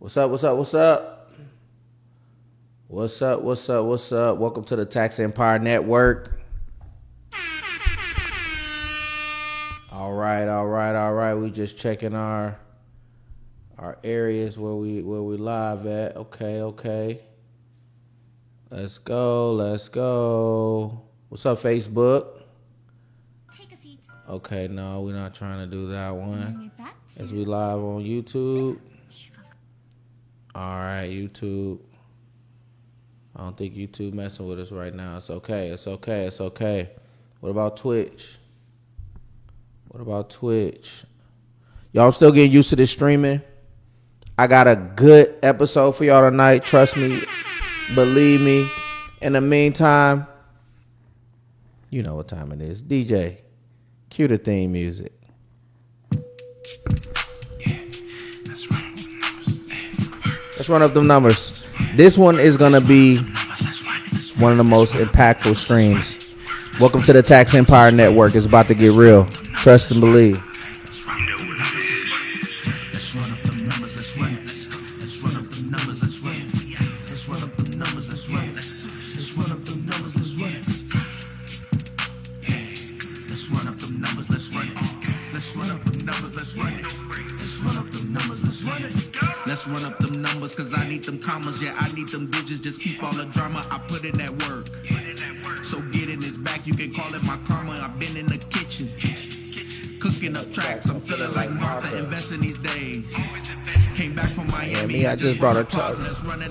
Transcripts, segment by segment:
What's up? What's up? What's up? What's up? What's up? What's up? Welcome to the Tax Empire Network. All right. We just checking our areas where we live at. Okay. Let's go. What's up, Facebook? Take a seat. Okay, no, we're not trying to do that one. As we live on YouTube. All right, YouTube. I don't think YouTube messing with us right now. It's okay. What about Twitch? Y'all still getting used to this streaming? I got a good episode for y'all tonight. Trust me. Believe me. In the meantime, you know what time it is. DJ, cue the theme music. Let's run up them numbers. This one is going to be one of the most impactful streams. Welcome to the Tax Empire Network. It's about to get real. Trust and believe. Let's run up them numbers, cause I need them commas. Yeah, I need them digits, just keep all the drama. I put in that work. So get in this back, you can call it my karma. I've been in the kitchen, cooking up tracks. I'm feeling like Martha, investing these days. Came back from Miami, I just brought a truck. Let's run it.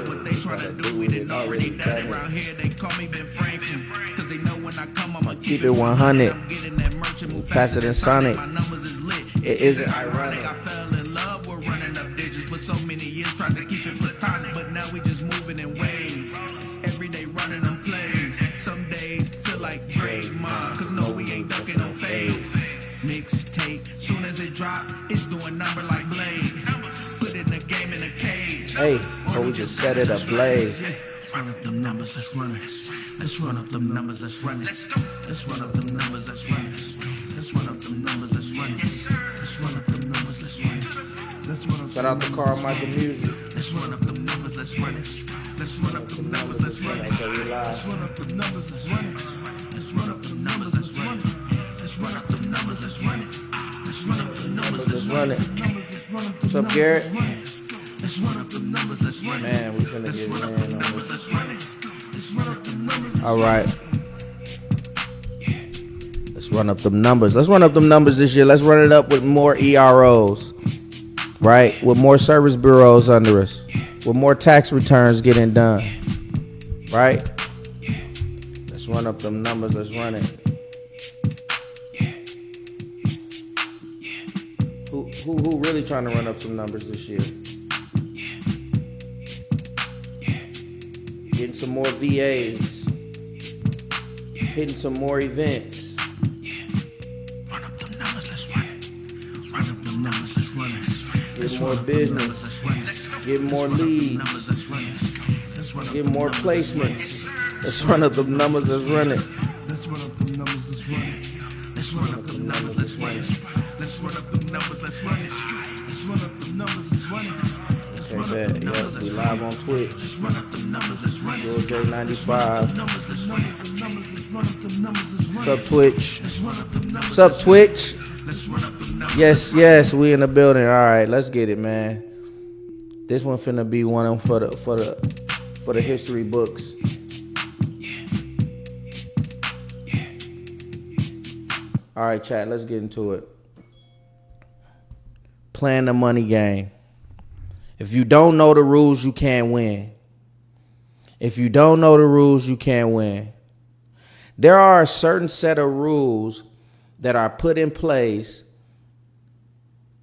What they trying to do, we didn't already done it. Around here, they call me Ben Franklin, cause they know when I come, I'ma Keep it 100. I'm getting that merchant, move Faster than Sonic. My numbers is lit. It isn't ironic. I fell in love with running up digits for so many years, tried to keep it platonic, but now we just moving in waves. Every day running them plays. Some days feel like Draymond, cause no, we ain't ducking no fades. Mixtape, soon as it drop, it's doing number like Blade. Put in the game in a cage. Hey, or we just set it ablaze. Run up them numbers, let's run it. Let's run up them numbers, let's run it. Let's run up them numbers, let's run it. Let's run up them numbers, let's run it. Let's run up them numbers, let's run it. Let's run up. Shout out to Carmichael Music. Let's run up them numbers, let's run it. Let's run up them numbers, let's run it. Let's run up them numbers, let's run it. Let's run up them numbers, let's run it. Let's run up them numbers, let's run it. Let's run up them numbers, let's run it. What's up, Garrett? Let's run up them numbers, let's run it. Man, we finna get in on this. Let's run it. Let's run up them numbers. All right. Let's run up them numbers. Let's run up them numbers this year. Let's run it up with more EROs, right? With more service bureaus under us, with more tax returns getting done, right? Let's run up them numbers. Let's run it. Who really trying to run up some numbers this year? Getting some more VAs, hitting some more events. Run up them numbers, let's run it. Run up them numbers, let's run it. Get more business, get more leads, get more placements. Let's run up them numbers, let's run it. Let's run up them numbers, let's run it. Let's run up them numbers, let's run it. Let's run up them numbers, let's run it. Let's run up them numbers, let's run it. Okay, bet. Yep, we live on Twitch. Let's run up them numbers, let's run it. George J95. Let's run up them numbers, let's run up them numbers, let's run it. What's up, Twitch? Let's run up them numbers. What's up, Twitch? Let's run up them numbers. Yes, we in the building. All right, let's get it, man. This one finna be one of them for the history books. All right, chat, let's get into it. Playing the money game. If you don't know the rules, you can't win. If you don't know the rules, you can't win. There are a certain set of rules that are put in place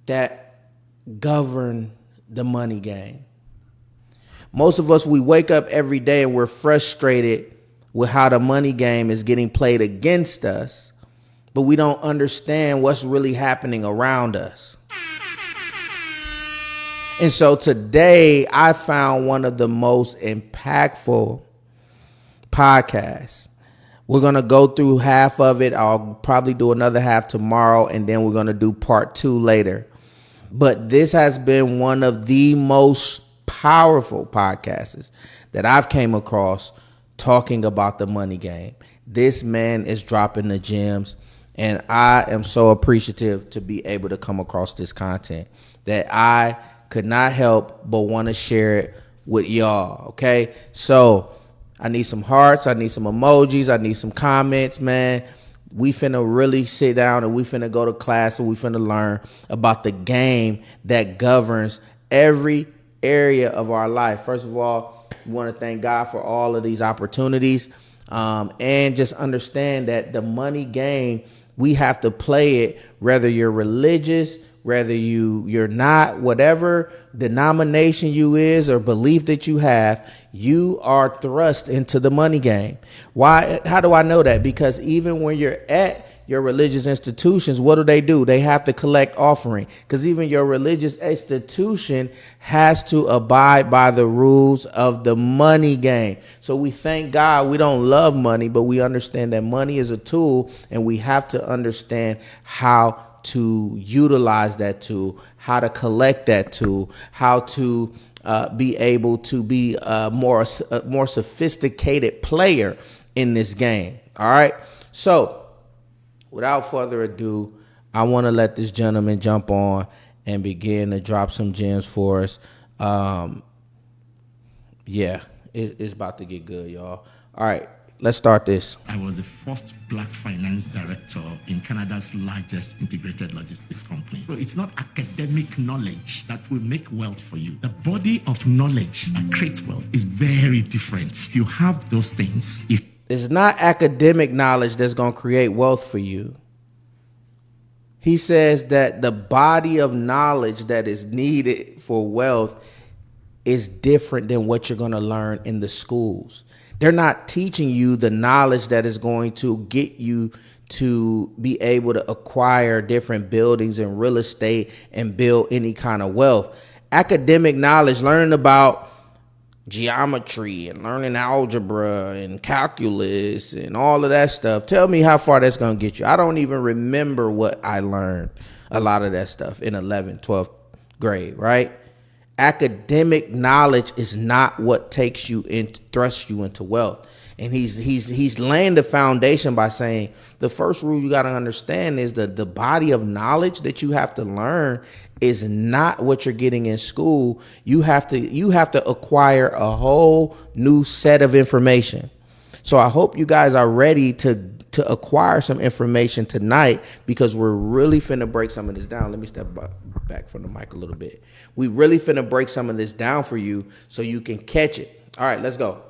that govern the money game. Most of us, we wake up every day and we're frustrated with how the money game is getting played against us, but we don't understand what's really happening around us. And so today I found one of the most impactful podcasts. We're going to go through half of it. I'll probably do another half tomorrow, and then we're going to do part 2 later. But this has been one of the most powerful podcasts that I've came across talking about the money game. This man is dropping the gems, and I am so appreciative to be able to come across this content that I could not help but want to share it with y'all, okay? So I need some hearts, I need some emojis, I need some comments, man. We finna really sit down and we finna go to class and we finna learn about the game that governs every area of our life. First of all, we want to thank God for all of these opportunities, and just understand that the money game, we have to play it whether you're religious, whether you're not, whatever denomination you is or belief that you have, you are thrust into the money game. Why? How do I know that? Because even when you're at your religious institutions, what do? They have to collect offering, because even your religious institution has to abide by the rules of the money game. So we thank God we don't love money, but we understand that money is a tool, and we have to understand how to utilize that tool, how to collect that tool, how to be able to be a more sophisticated player in this game. All right. So without further ado, I want to let this gentleman jump on and begin to drop some gems for us. It's about to get good, y'all. All right, let's start this. I was the first black finance director in Canada's largest integrated logistics company. So it's not academic knowledge that will make wealth for you. The body of knowledge that creates wealth is very different. If you have those things, It's not academic knowledge that's going to create wealth for you. He says that the body of knowledge that is needed for wealth is different than what you're going to learn in the schools. They're not teaching you the knowledge that is going to get you to be able to acquire different buildings and real estate and build any kind of wealth. Academic knowledge, learning about geometry and learning algebra and calculus and all of that stuff. Tell me how far that's going to get you. I don't even remember what I learned, a lot of that stuff in 11th, 12th grade, right? Academic knowledge is not what takes you and thrusts you into wealth. And he's laying the foundation by saying the first rule you got to understand is that the body of knowledge that you have to learn is not what you're getting in school. You have to acquire a whole new set of information. So I hope you guys are ready to acquire some information tonight, because we're really finna break some of this down. Let me step back from the mic a little bit. We really finna break some of this down for you so you can catch it. All right, let's go.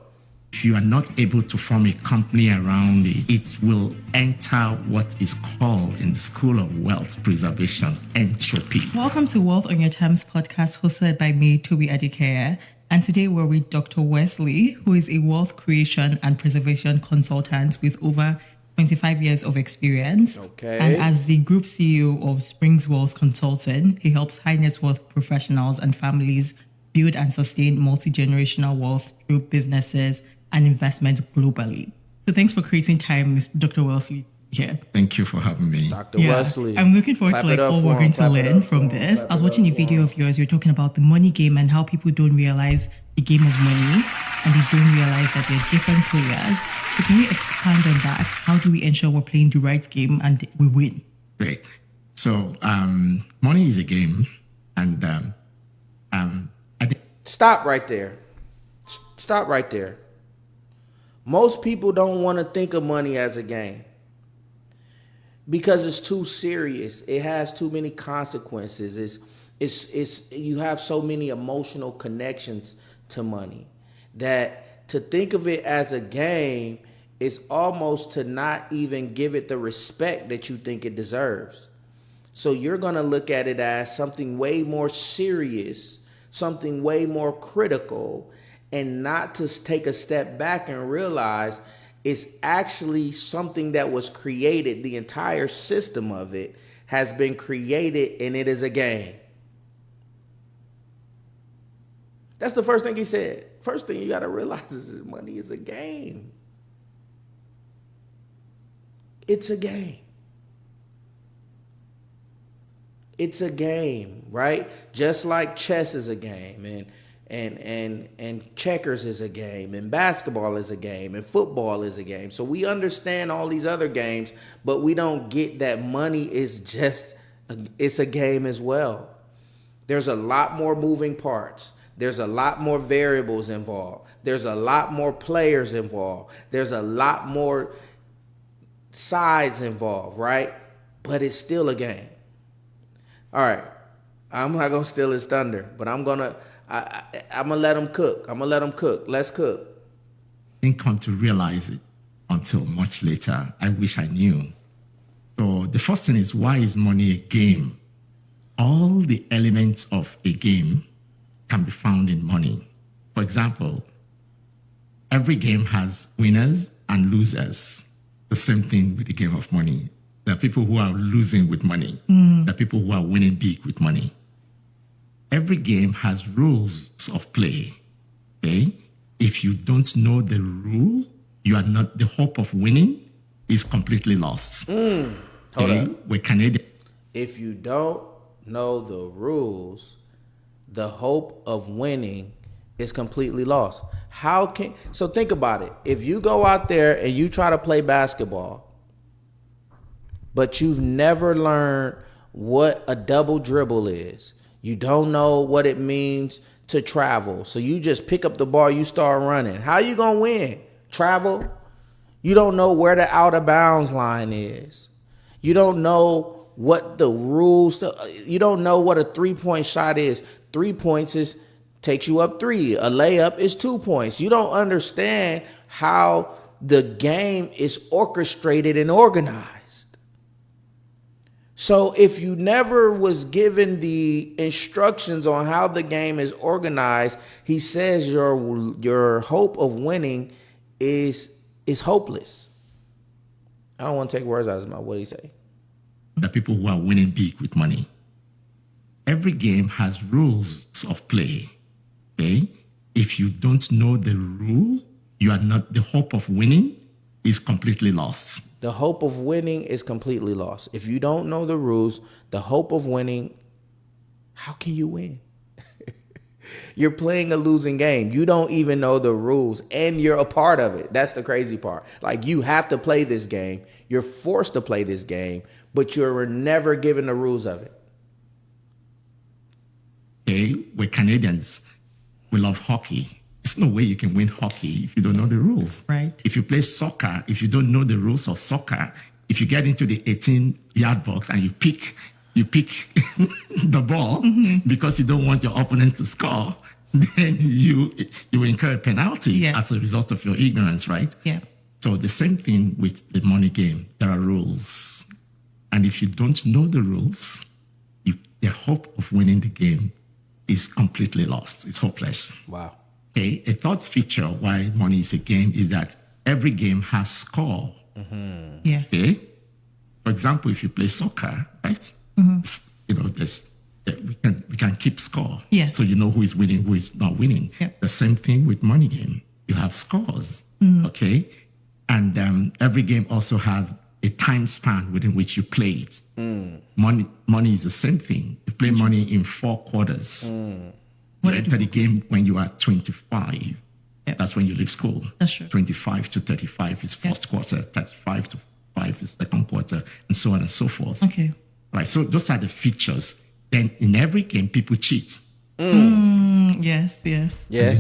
if you are not able to form a company around it, it will enter what is called in the School of Wealth Preservation entropy. Welcome to Wealth on Your Terms podcast, hosted by me, Toby Adikaya. And today we're with Dr. Wesley, who is a wealth creation and preservation consultant with over 25 years of experience. Okay. And as the group CEO of Springs Wealth Consulting, he helps high net worth professionals and families build and sustain multi-generational wealth through businesses and investments globally. So thanks for creating time, Mr. Dr. Wesley. Here. Thank you for having me. Dr. Wesley. I'm looking forward to all we're going to learn from this. I was watching a video of yours. You're talking about the money game and how people don't realize the game of money and they don't realize that there are different players. So can you expand on that? How do we ensure we're playing the right game and we win? Great. So money is a game, and I think Stop right there. Stop right there. Most people don't want to think of money as a game because it's too serious. It has too many consequences. It's you have so many emotional connections to money that to think of it as a game is almost to not even give it the respect that you think it deserves. So you're going to look at it as something way more serious, something way more critical, and not to take a step back and realize it's actually something that was created. The entire system of it has been created, and it is a game. That's the first thing he said. First thing you got to realize is that money is a game. It's a game. It's a game, right? Just like chess is a game, and checkers is a game, and basketball is a game, and football is a game. So we understand all these other games, but we don't get that money is just it's a game as well. There's a lot more moving parts. There's a lot more variables involved. There's a lot more players involved. There's a lot more sides involved, right? But it's still a game. All right, I'm not gonna steal his thunder, but I'm gonna let him cook. I'm gonna let him cook. Let's cook. Didn't come to realize it until much later. I wish I knew. So the first thing is, why is money a game? All the elements of a game can be found in money. For example, every game has winners and losers. The same thing with the game of money. There are people who are losing with money. There are people who are winning big with money. Every game has rules of play. Okay? If you don't know the rule, you are not, the hope of winning is completely lost. Hold okay? up. We're Canadian. If you don't know the rules, the hope of winning is completely lost. So think about it. If you go out there and you try to play basketball, but you've never learned what a double dribble is, you don't know what it means to travel, so you just pick up the ball, you start running. How you gonna win? Travel? You don't know where the out of bounds line is. You don't know what the rules, you don't know what a 3-point shot is. 3 points takes you up 3. A layup is 2 points. You don't understand how the game is orchestrated and organized. So if you never was given the instructions on how the game is organized, he says your hope of winning is hopeless. I don't want to take words out of his mouth. What did he say? The people who are winning big with money. Every game has rules of play. Okay? If you don't know the rule, you are not, the hope of winning is completely lost. The hope of winning is completely lost. If you don't know the rules, the hope of winning, how can you win? You're playing a losing game. You don't even know the rules, and you're a part of it. That's the crazy part. Like, you have to play this game. You're forced to play this game, but you're never given the rules of it. Okay, we're Canadians. We love hockey. There's no way you can win hockey if you don't know the rules. Right. If you play soccer, if you don't know the rules of soccer, if you get into the 18-yard box and you pick the ball because you don't want your opponent to score, then you will incur a penalty as a result of your ignorance, right? Yeah. So the same thing with the money game. There are rules. And if you don't know the rules, the hope of winning the game is completely lost. It's hopeless. Wow. Okay. A third feature why money is a game is that every game has score. Yes. Okay. For example, if you play soccer, right? We can keep score. Yes. So you know who is winning, who is not winning. Yep. The same thing with money game. You have scores. Okay. And every game also has a time span within which you play it. Money is the same thing. You play money in 4 quarters. You enter the game when you are 25. Yep. That's when you leave school. That's true. 25 to 35 is first quarter. 35 to 5 is second quarter, and so on and so forth. Okay. Right. So those are the features. Then in every game, people cheat. Yes. Yes. I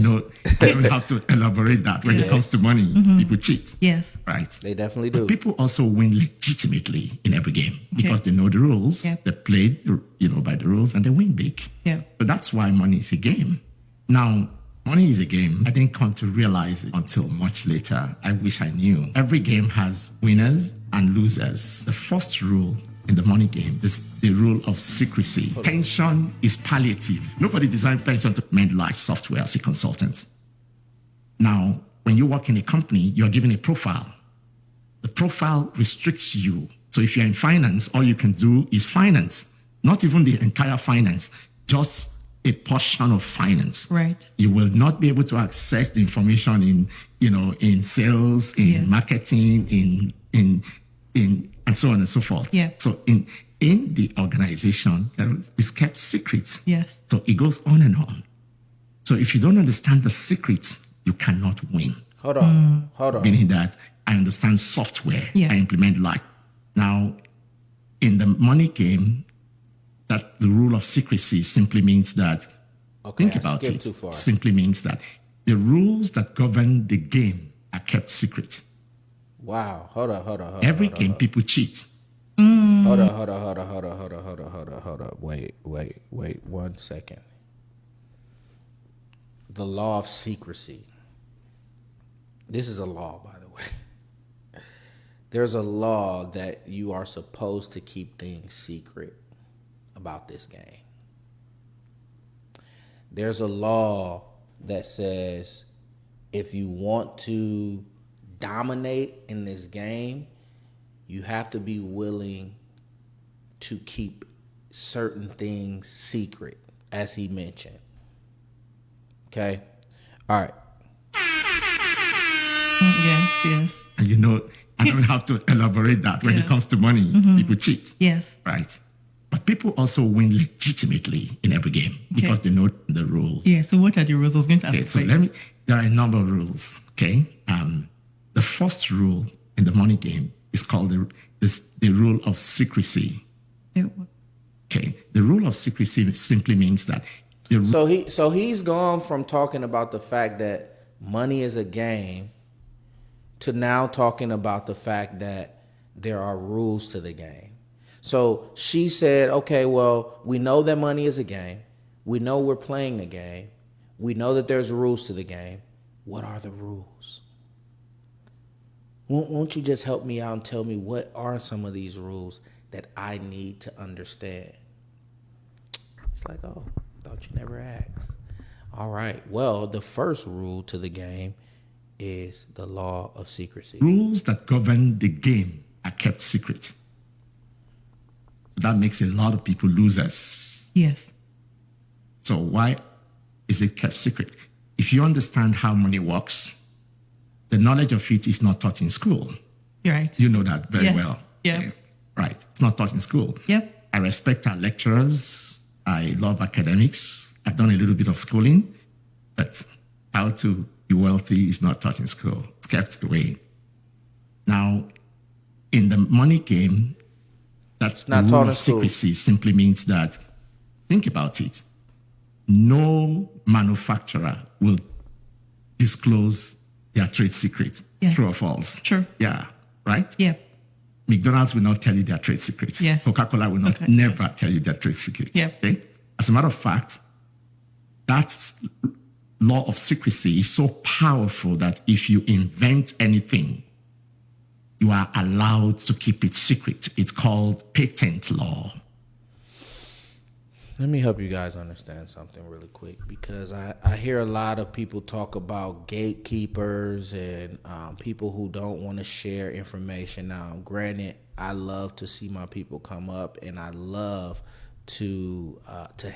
don't have to elaborate that. When it comes to money, people cheat. Yes. Right. They definitely do. But people also win legitimately in every game because they know the rules. Yep. They play, by the rules, and they win big. Yeah. So that's why money is a game. Now, money is a game. I didn't come to realize it until much later. I wish I knew. Every game has winners and losers. The first rule in the money game is the rule of secrecy. Pension is palliative. Nobody designed pension to mend large software as a consultant. Now, when you work in a company, you're given a profile. The profile restricts you. So if you're in finance, all you can do is finance. Not even the entire finance, just a portion of finance. Right. You will not be able to access the information in sales, in marketing, in and so on and so forth. Yeah. So in in the organization is kept secret. Yes. So it goes on and on. So if you don't understand the secrets, you cannot win. Hold on. Meaning that I understand software, Yeah. I implement like. Now, in the money game, that the rule of secrecy simply means that, think I about skipped it, too far. simply means that the rules that govern the game are kept secret. Wow. Hold on. Every game, people cheat. Hold on. Wait 1 second. The law of secrecy. This is a law, by the way. There's a law that you are supposed to keep things secret about this game. There's a law that says if you want to dominate in this game, you have to be willing to keep certain things secret, as he mentioned. Okay? All right. Yes. And I don't have to elaborate that. When it comes to money, people cheat. Yes. Right? But people also win legitimately in every game because they know the rules. Yeah. So what are the rules? I was going to ask. Okay, so there are a number of rules, okay? The first rule in the money game is called the rule of secrecy. Okay, the rule of secrecy simply means that So he's gone from talking about the fact that money is a game to now talking about the fact that there are rules to the game. So she said, okay, well, we know that money is a game. We know we're playing the game. We know that there's rules to the game. What are the rules? Won't you just help me out and tell me what are some of these rules that I need to understand? It's like, oh, thought you never asked. All right. Well, the first rule to the game is the law of secrecy. rules that govern the game are kept secret. That makes a lot of people losers. Yes. So why is it kept secret? If you understand how money works, the knowledge of it is not taught in school. You're right. You know that very Yes. well. Yeah. Okay? Right. It's not taught in school. Yep. I respect our lecturers. I love academics. I've done a little bit of schooling, but how to be wealthy is not taught in school. It's kept away. Now, in the money game, that not rule taught in of school. secrecy simply means that, think about it, no manufacturer will disclose their trade secret. Yeah. True or false? True. Yeah, right? Yep. McDonald's will not tell you their trade secrets. Yes. Coca-Cola will not Okay. never tell you their trade secrets. Yeah. Okay? As a matter of fact, that law of secrecy is so powerful that if you invent anything, you are allowed to keep it secret. It's called patent law. Let me help you guys understand something really quick, because I hear a lot of people talk about gatekeepers and people who don't want to share information. Now, granted, I love to see my people come up, and I love to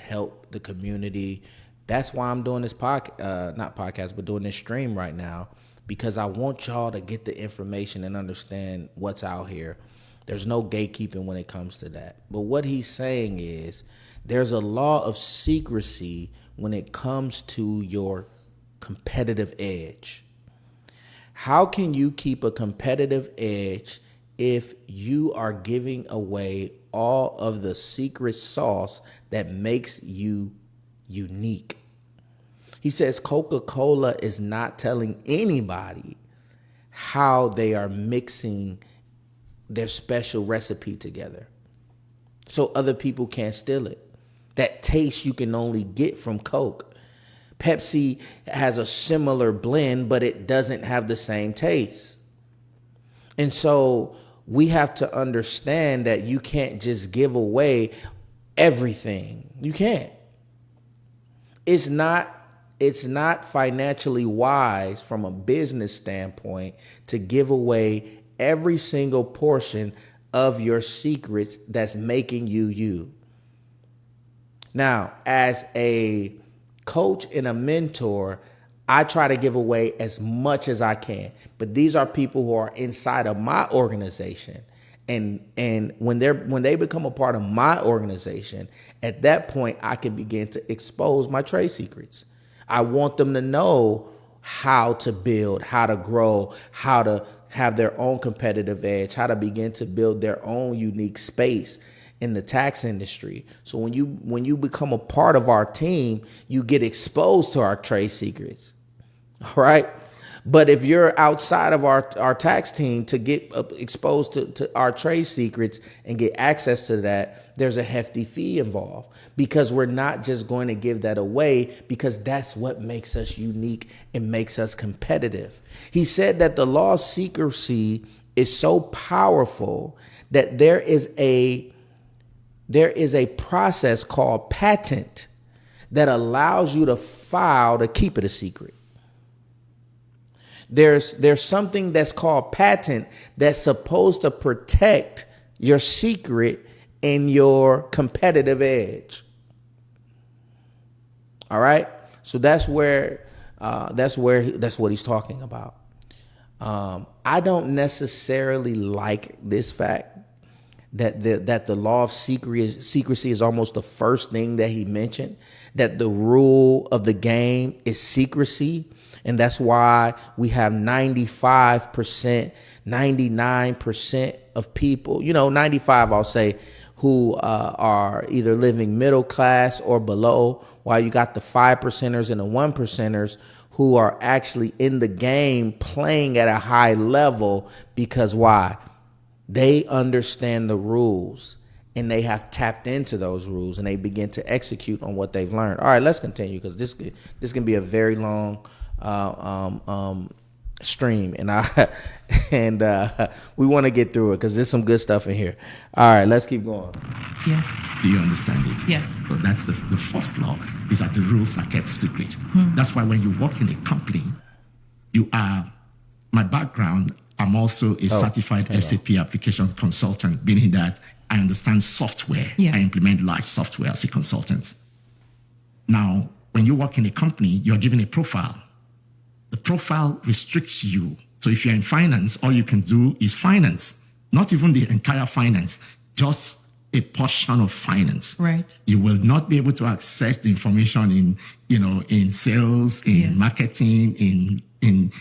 help the community. That's why I'm doing this not podcast, but doing this stream right now, because I want y'all to get the information and understand what's out here. There's no gatekeeping when it comes to that. But what he's saying is there's a law of secrecy when it comes to your competitive edge. How can you keep a competitive edge if you are giving away all of the secret sauce that makes you unique? He says Coca-Cola is not telling anybody how they are mixing their special recipe together, so other people can't steal it. That taste you can only get from Coke. Pepsi has a similar blend, but it doesn't have the same taste. And so we have to understand that you can't just give away everything. You can't. It's not financially wise from a business standpoint to give away every single portion of your secrets that's making you you. Now, as a coach and a mentor, I try to give away as much as I can. But these are people who are inside of my organization. And when they become a part of my organization, at that point I can begin to expose my trade secrets. I want them to know how to build, how to grow, how to have their own competitive edge, how to begin to build their own unique space in the tax industry. So when you become a part of our team, you get exposed to our trade secrets. All right. But if you're outside of our tax team, to get exposed to our trade secrets and get access to that, there's a hefty fee involved, because we're not just going to give that away, because that's what makes us unique and makes us competitive. He said that the law of secrecy is so powerful that there is a process called patent that allows you to file to keep it a secret. There's something that's called patent that's supposed to protect your secret and your competitive edge. All right. So that's what he's talking about. I don't necessarily like this fact that the law of secrecy is almost the first thing that he mentioned, that the rule of the game is secrecy. And that's why we have 95%, 99% of people, 95, I'll say, who are either living middle class or below, while you got the 5%ers and the 1%ers who are actually in the game playing at a high level. Because why? They understand the rules and they have tapped into those rules and they begin to execute on what they've learned. All right, let's continue, because this can be a very long stream, and we want to get through it because there's some good stuff in here. All right, let's keep going. Yes. Do you understand it? Yes. So that's the first law, is that the rules are kept secret. That's why when you work in a company, my background, I'm also a certified SAP application consultant, meaning that I understand software. Yeah. I implement large software as a consultant. Now, when you work in a company, you're given a profile. The profile restricts you. So if you're in finance, all you can do is finance, not even the entire finance, just a portion of finance. Right. You will not be able to access the information in sales, in marketing, in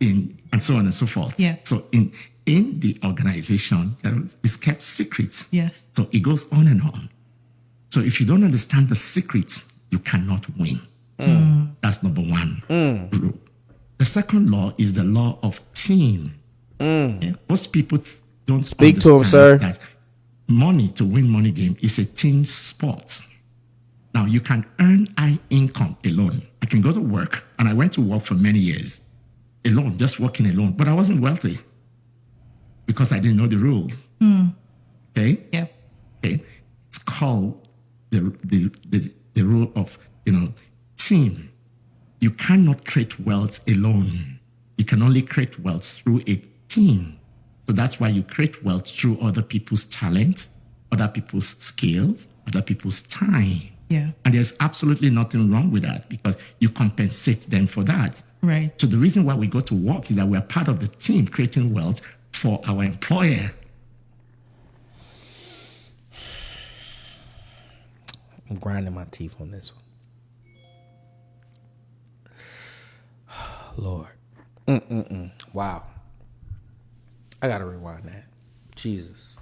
and so on and so forth. Yeah. So in the organization, it's kept secret. Yes. So it goes on and on. So if you don't understand the secrets, you cannot win. That's number one rule. The second law is the law of team. Most people don't Speak to him, sir. That money, to win money game, is a team sport. Now, you can earn high income alone. I can go to work, and I went to work for many years alone, just working alone, but I wasn't wealthy because I didn't know the rules. Okay? Yeah. Okay? It's called the rule of, team. You cannot create wealth alone. You can only create wealth through a team. So that's why you create wealth through other people's talent, other people's skills, other people's time. Yeah. And there's absolutely nothing wrong with that, because you compensate them for that. Right. So the reason why we go to work is that we're part of the team creating wealth for our employer. I'm grinding my teeth on this one. Lord. Wow. I gotta rewind that. Jesus.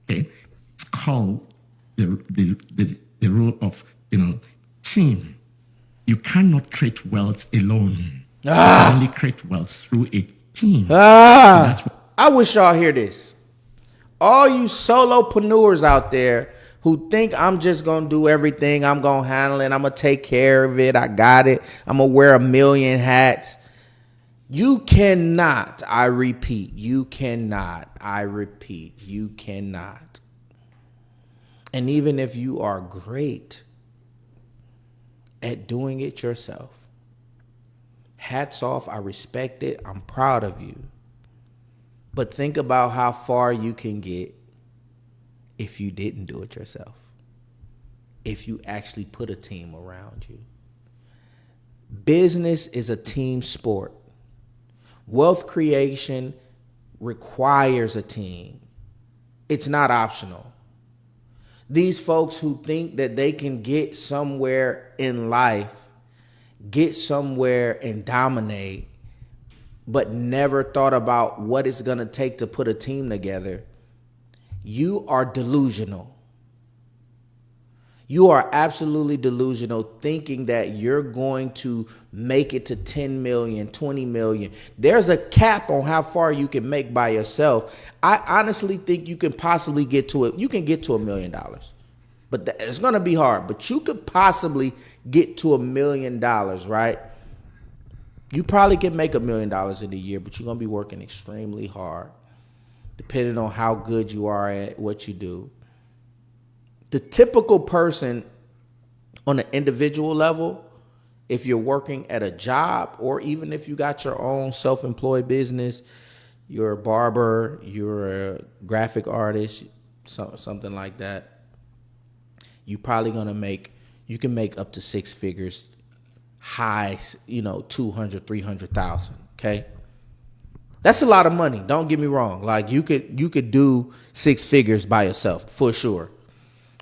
Okay? It's called the rule of, team. You cannot create wealth alone. You can only create wealth through a team. I wish y'all hear this. All you solopreneurs out there who think I'm just going to do everything, I'm going to handle it, I'm going to take care of it, I got it, I'm going to wear a million hats. You cannot, I repeat, you cannot. And even if you are great at doing it yourself, hats off, I respect it, I'm proud of you. But think about how far you can get if you didn't do it yourself, if you actually put a team around you. Business is a team sport. Wealth creation requires a team. It's not optional. These folks who think that they can get somewhere in life, get somewhere and dominate, but never thought about what it's going to take to put a team together, you are delusional. You are absolutely delusional thinking that you're going to make it to 10 million, 20 million. There's a cap on how far you can make by yourself. I honestly think you can possibly get to it. You can get to $1 million, but it's going to be hard. But you could possibly get to $1 million, right? You probably can make $1 million in a year, but you're going to be working extremely hard, depending on how good you are at what you do. The typical person on an individual level, if you're working at a job or even if you got your own self-employed business, you're a barber, you're a graphic artist, something like that, you can make up to 6 figures, high, 200, 300,000. Okay. That's a lot of money. Don't get me wrong. Like you could do 6 figures by yourself for sure.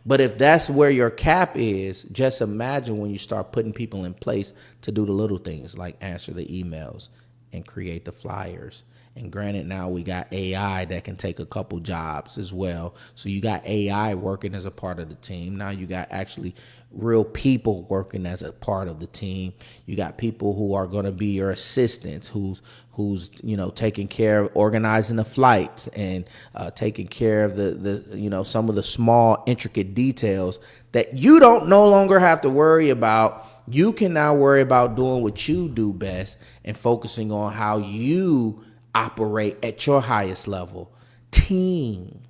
But if that's where your cap is, just imagine when you start putting people in place to do the little things like answer the emails and create the flyers. And granted, now we got AI that can take a couple jobs as well. So you got AI working as a part of the team. Now you got actually real people working as a part of the team. You got people who are going to be your assistants, who's taking care of organizing the flights and taking care of the some of the small intricate details that you don't no longer have to worry about. You can now worry about doing what you do best and focusing on how you operate at your highest level. Team.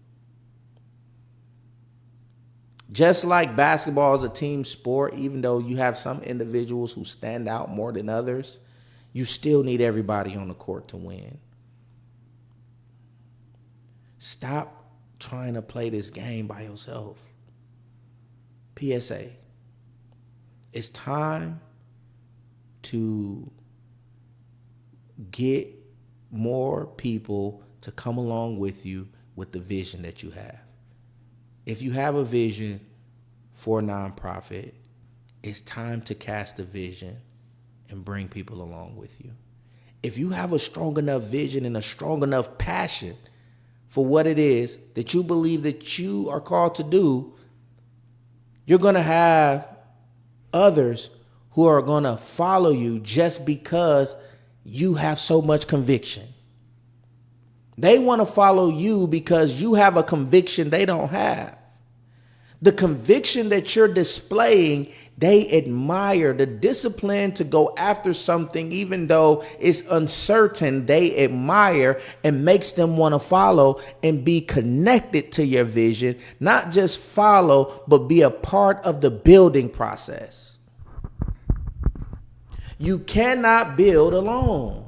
Just like basketball is a team sport, even though you have some individuals who stand out more than others, you still need everybody on the court to win. Stop trying to play this game by yourself. PSA. It's time to get more people to come along with you with the vision that you have. If you have a vision for a nonprofit, it's time to cast a vision and bring people along with you. If you have a strong enough vision and a strong enough passion for what it is that you believe that you are called to do, you're going to have others who are going to follow you just because you have so much conviction. They want to follow you because you have a conviction they don't have. The conviction that you're displaying, they admire. The discipline to go after something, even though it's uncertain, they admire and makes them want to follow and be connected to your vision. Not just follow, but be a part of the building process. You cannot build alone.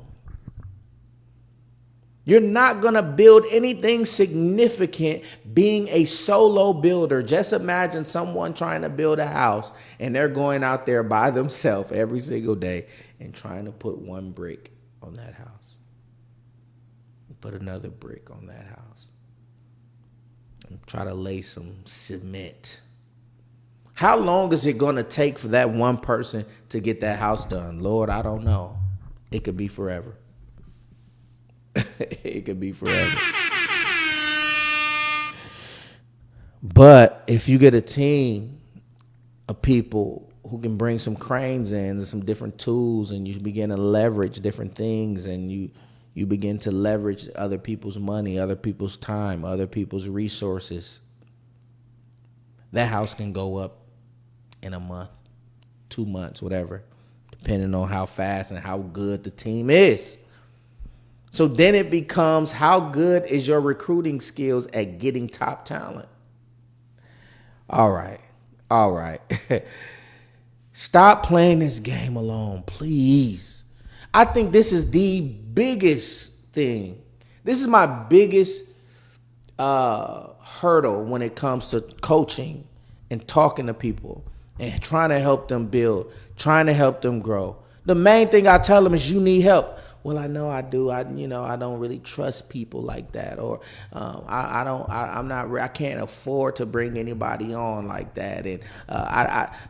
You're not going to build anything significant being a solo builder. Just imagine someone trying to build a house and they're going out there by themselves every single day and trying to put one brick on that house. Put another brick on that house. And try to lay some cement. How long is it going to take for that one person to get that house done? Lord, I don't know. It could be forever. It could be forever. But if you get a team of people who can bring some cranes in and some different tools, and you begin to leverage different things, and you begin to leverage other people's money, other people's time, other people's resources, that house can go up in a month, 2 months, whatever, depending on how fast and how good the team is. So then it becomes, how good is your recruiting skills at getting top talent? All right. Stop playing this game alone, please. I think this is the biggest thing. This is my biggest hurdle when it comes to coaching and talking to people and trying to help them build, trying to help them grow. The main thing I tell them is you need help. well, I know I do. I don't really trust people like that, or I can't afford to bring anybody on like that. And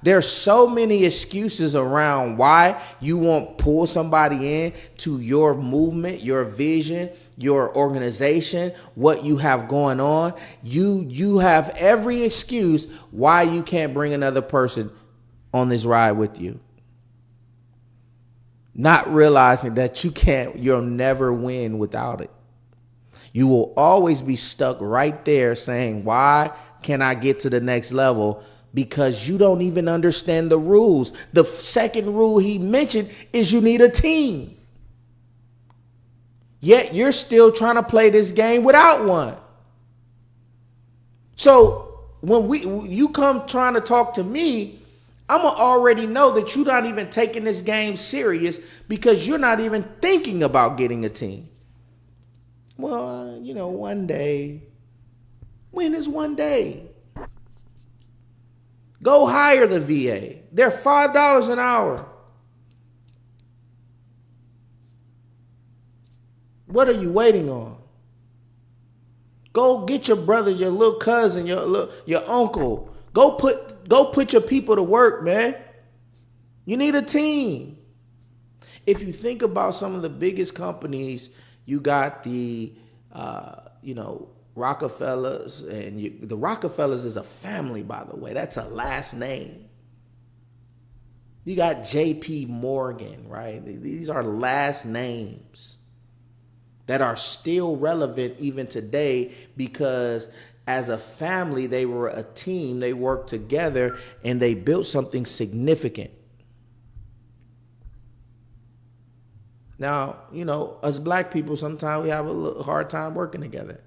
there's so many excuses around why you won't pull somebody in to your movement, your vision, your organization, what you have going on. You have every excuse why you can't bring another person on this ride with you. Not realizing that you'll never win without it. You will always be stuck right there saying, why can I get to the next level? Because you don't even understand the rules. The second rule he mentioned is you need a team. Yet you're still trying to play this game without one. So when you come trying to talk to me, I'm going to already know that you're not even taking this game serious because you're not even thinking about getting a team. Well, one day. When is one day? Go hire the VA. They're $5 an hour. What are you waiting on? Go get your brother, your little cousin, your uncle. Go put your people to work, man. You need a team. If you think about some of the biggest companies, you got the, Rockefellers, and the Rockefellers is a family, by the way. That's a last name. You got JP Morgan, right? These are last names that are still relevant even today because as a family, they were a team, they worked together, and they built something significant. Now, us black people, sometimes we have a little hard time working together.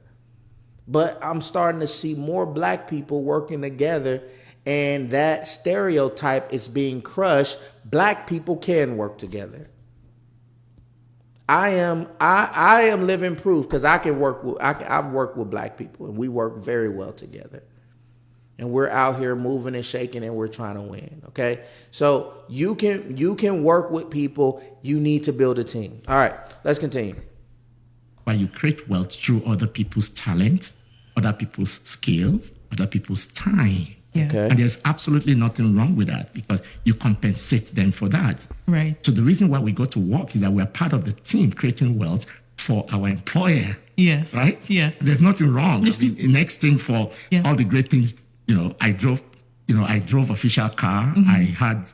But I'm starting to see more black people working together, and that stereotype is being crushed. Black people can work together. I am living proof because I've worked with black people, and we work very well together. And we're out here moving and shaking, and we're trying to win. Okay, so you can work with people. You need to build a team. All right, let's continue. Where you create wealth through other people's talents, other people's skills, other people's time. Yeah. Okay. And there's absolutely nothing wrong with that because you compensate them for that. Right. So the reason why we go to work is that we're part of the team creating wealth for our employer. Yes. Right? Yes. There's nothing wrong. I mean, in exchange for all the great things, I drove official car. Mm-hmm. I had,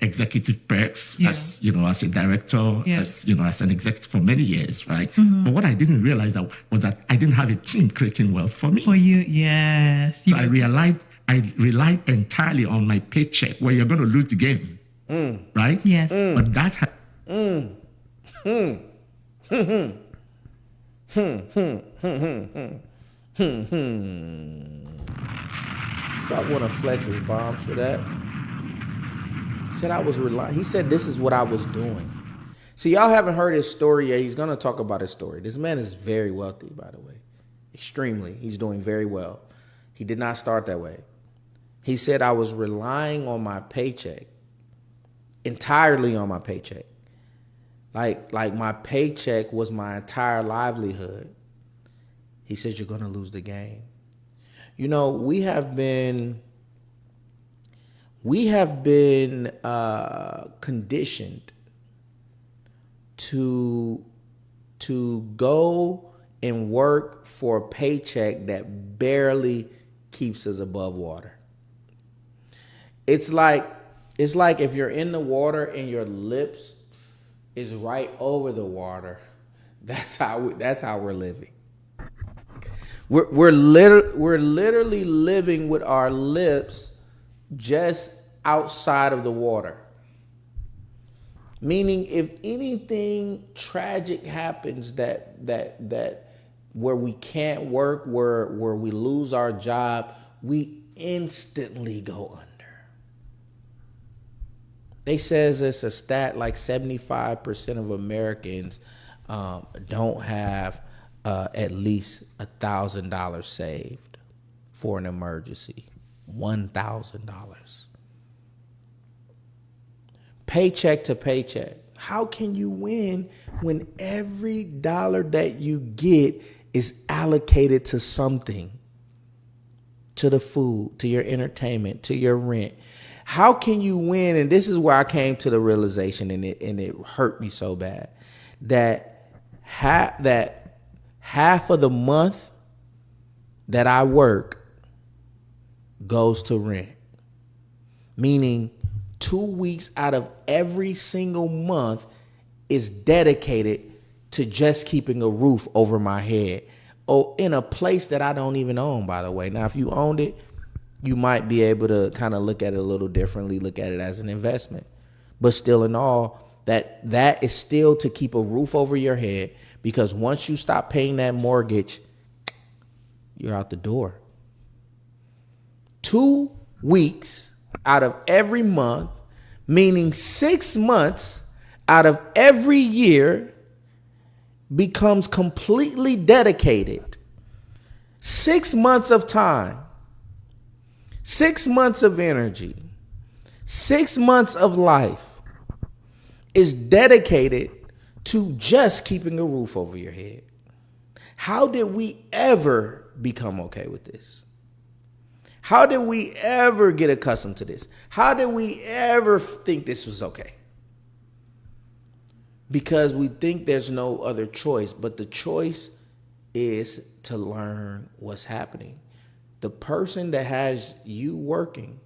executive perks as a director, as an executive for many years, right? Mm-hmm. But what I didn't realize was that I didn't have a team creating wealth for me. For you, yes. So I relied entirely on my paycheck where you're going to lose the game, right? Yes. But that So I want to flex his bombs for that. He said I was He said this is what I was doing. See, y'all haven't heard his story yet. He's going to talk about his story. This man is very wealthy, by the way. Extremely. He's doing very well. He did not start that way. He said I was relying on my paycheck, entirely on my paycheck. Like my paycheck was my entire livelihood. He says you're going to lose the game. We have been conditioned to go and work for a paycheck that barely keeps us above water. It's like if you're in the water and your lips is right over the water. That's how we're living. We're literally living with our lips just outside of the water. Meaning, if anything tragic happens that where we can't work, where we lose our job, we instantly go under. They says it's a stat like 75% of Americans don't have at least $1,000 saved for an emergency. $1,000. Paycheck to paycheck. How can you win when every dollar that you get is allocated to something? To the food, to your entertainment, to your rent. How can you win? And this is where I came to the realization, and it hurt me so bad, that half of the month that I work goes to rent. Meaning 2 weeks out of every single month is dedicated to just keeping a roof over my head. Oh, in a place that I don't even own, by the way. Now, if you owned it, you might be able to kind of look at it a little differently, look at it as an investment. But still in all, that is still to keep a roof over your head, because once you stop paying that mortgage, you're out the door. 2 weeks out of every month, meaning 6 months out of every year, becomes completely dedicated. 6 months of time, 6 months of energy, 6 months of life is dedicated to just keeping a roof over your head. How did we ever become okay with this? How did we ever get accustomed to this? How did we ever think this was okay? Because we think there's no other choice, but the choice is to learn what's happening. The person that has you working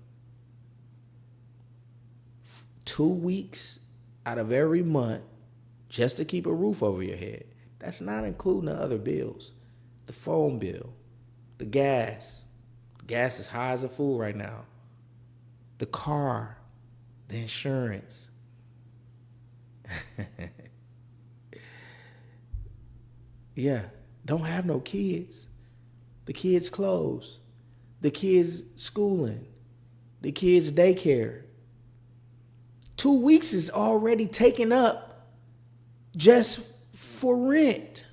2 weeks out of every month just to keep a roof over your head, that's not including the other bills. The phone bill, the gas. The gas is high as a fool right now. The car, the insurance. Yeah, don't have no kids. The kids' clothes, the kids' schooling, the kids' daycare. 2 weeks is already taken up just for rent.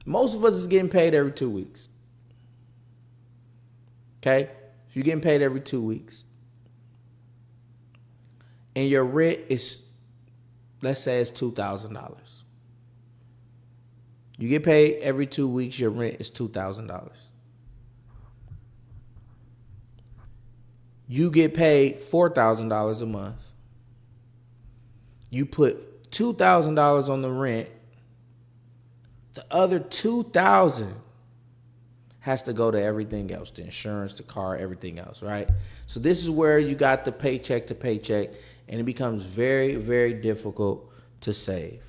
Most of us is getting paid every 2 weeks. Okay? If you're getting paid every 2 weeks, and your rent is, let's say it's $2,000. You get paid every 2 weeks, your rent is $2,000. You get paid $4,000 a month. You put $2,000 on the rent. The other $2,000 has to go to everything else, the insurance, the car, everything else, right? So this is where you got the paycheck to paycheck, and it becomes very, very difficult to save.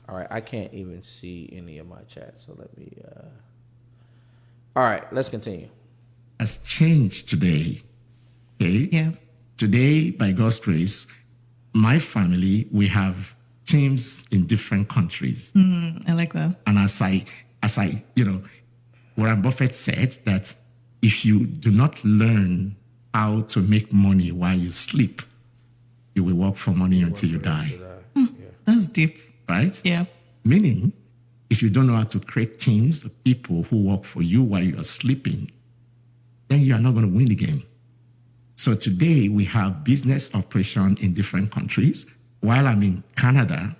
All right, I can't even see any of my chat, so let me... All right, let's continue. Has changed today. Okay? Yeah. Today, by God's grace, my family, we have teams in different countries. I like that. And as I, Warren Buffett said that if you do not learn how to make money while you sleep, you will work for money until you die. That's deep. Right? Yeah. Meaning, if you don't know how to create teams of people who work for you while you are sleeping, then you are not going to win the game. So today we have business operation in different countries. While I'm in Canada,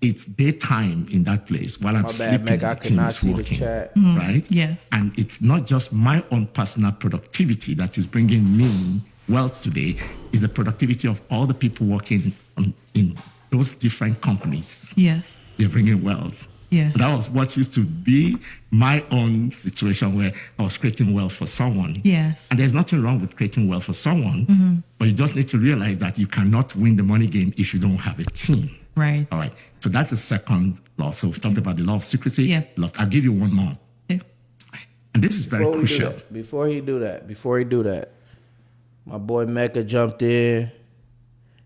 it's daytime in that place. While I'm sleeping, Meg, I the could team not is see the working. chat. Right? Yes. And it's not just my own personal productivity that is bringing me wealth today. It's the productivity of all the people working in those different companies. Yes. They're bringing wealth. Yes. That was what used to be my own situation where I was creating wealth for someone. Yes. And there's nothing wrong with creating wealth for someone, but you just need to realize that you cannot win the money game if you don't have a team. Right. All right. So that's the second law. So we've talked about the law of secrecy. Yeah. I'll give you one more. Okay. And this is very crucial. Before he do that, my boy Mecca jumped in.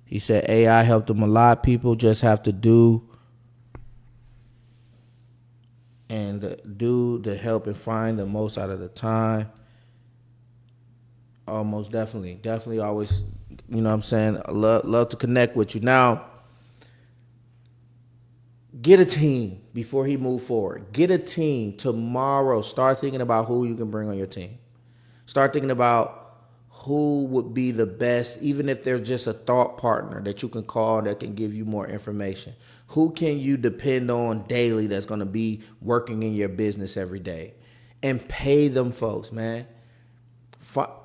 He said AI helped him a lot. People just have to do the help and find the most out of the time. Oh, most definitely. Definitely always, you know what I'm saying? I love to connect with you. Now, get a team before he move forward. Get a team tomorrow. Start thinking about who you can bring on your team. Start thinking about who would be the best, even if they're just a thought partner that you can call that can give you more information. Who can you depend on daily that's going to be working in your business every day? And pay them folks, man.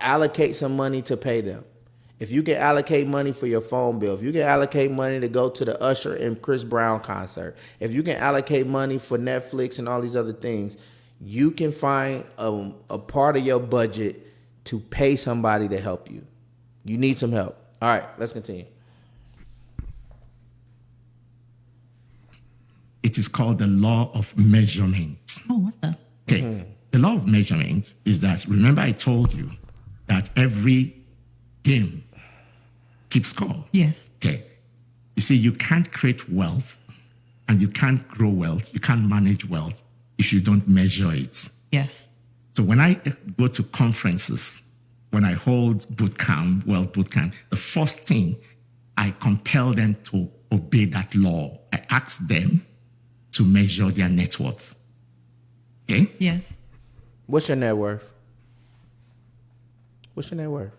Allocate some money to pay them. If you can allocate money for your phone bill, if you can allocate money to go to the Usher and Chris Brown concert, if you can allocate money for Netflix and all these other things, you can find a part of your budget to pay somebody to help you. You need some help. All right, let's continue. It is called the law of measurement. Oh, what's that? Okay. The law of measurement is that, remember I told you that every game keeps score. Yes. Okay. You see, you can't create wealth and you can't grow wealth. You can't manage wealth if you don't measure it. Yes. So when I go to conferences, when I hold boot camp, wealth boot camp, the first thing, I compel them to obey that law. I ask them to measure their net worth. Okay? Yes. What's your net worth? What's your net worth?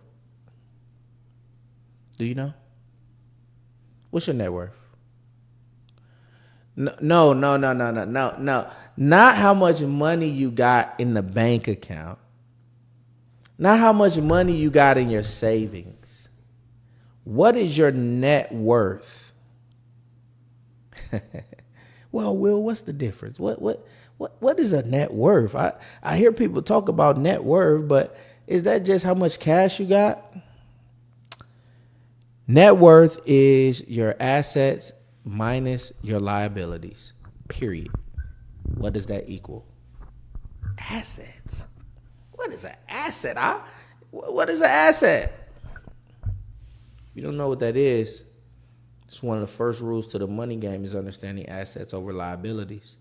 Do you know? What's your net worth? No. Not how much money you got in the bank account. Not how much money you got in your savings. What is your net worth? Well, Will, what's the difference? What is a net worth? I hear people talk about net worth, but is that just how much cash you got? Net worth is your assets minus your liabilities, period. What does that equal? Assets. What is an asset? What is an asset? If you don't know what that is, it's one of the first rules to the money game is understanding assets over liabilities.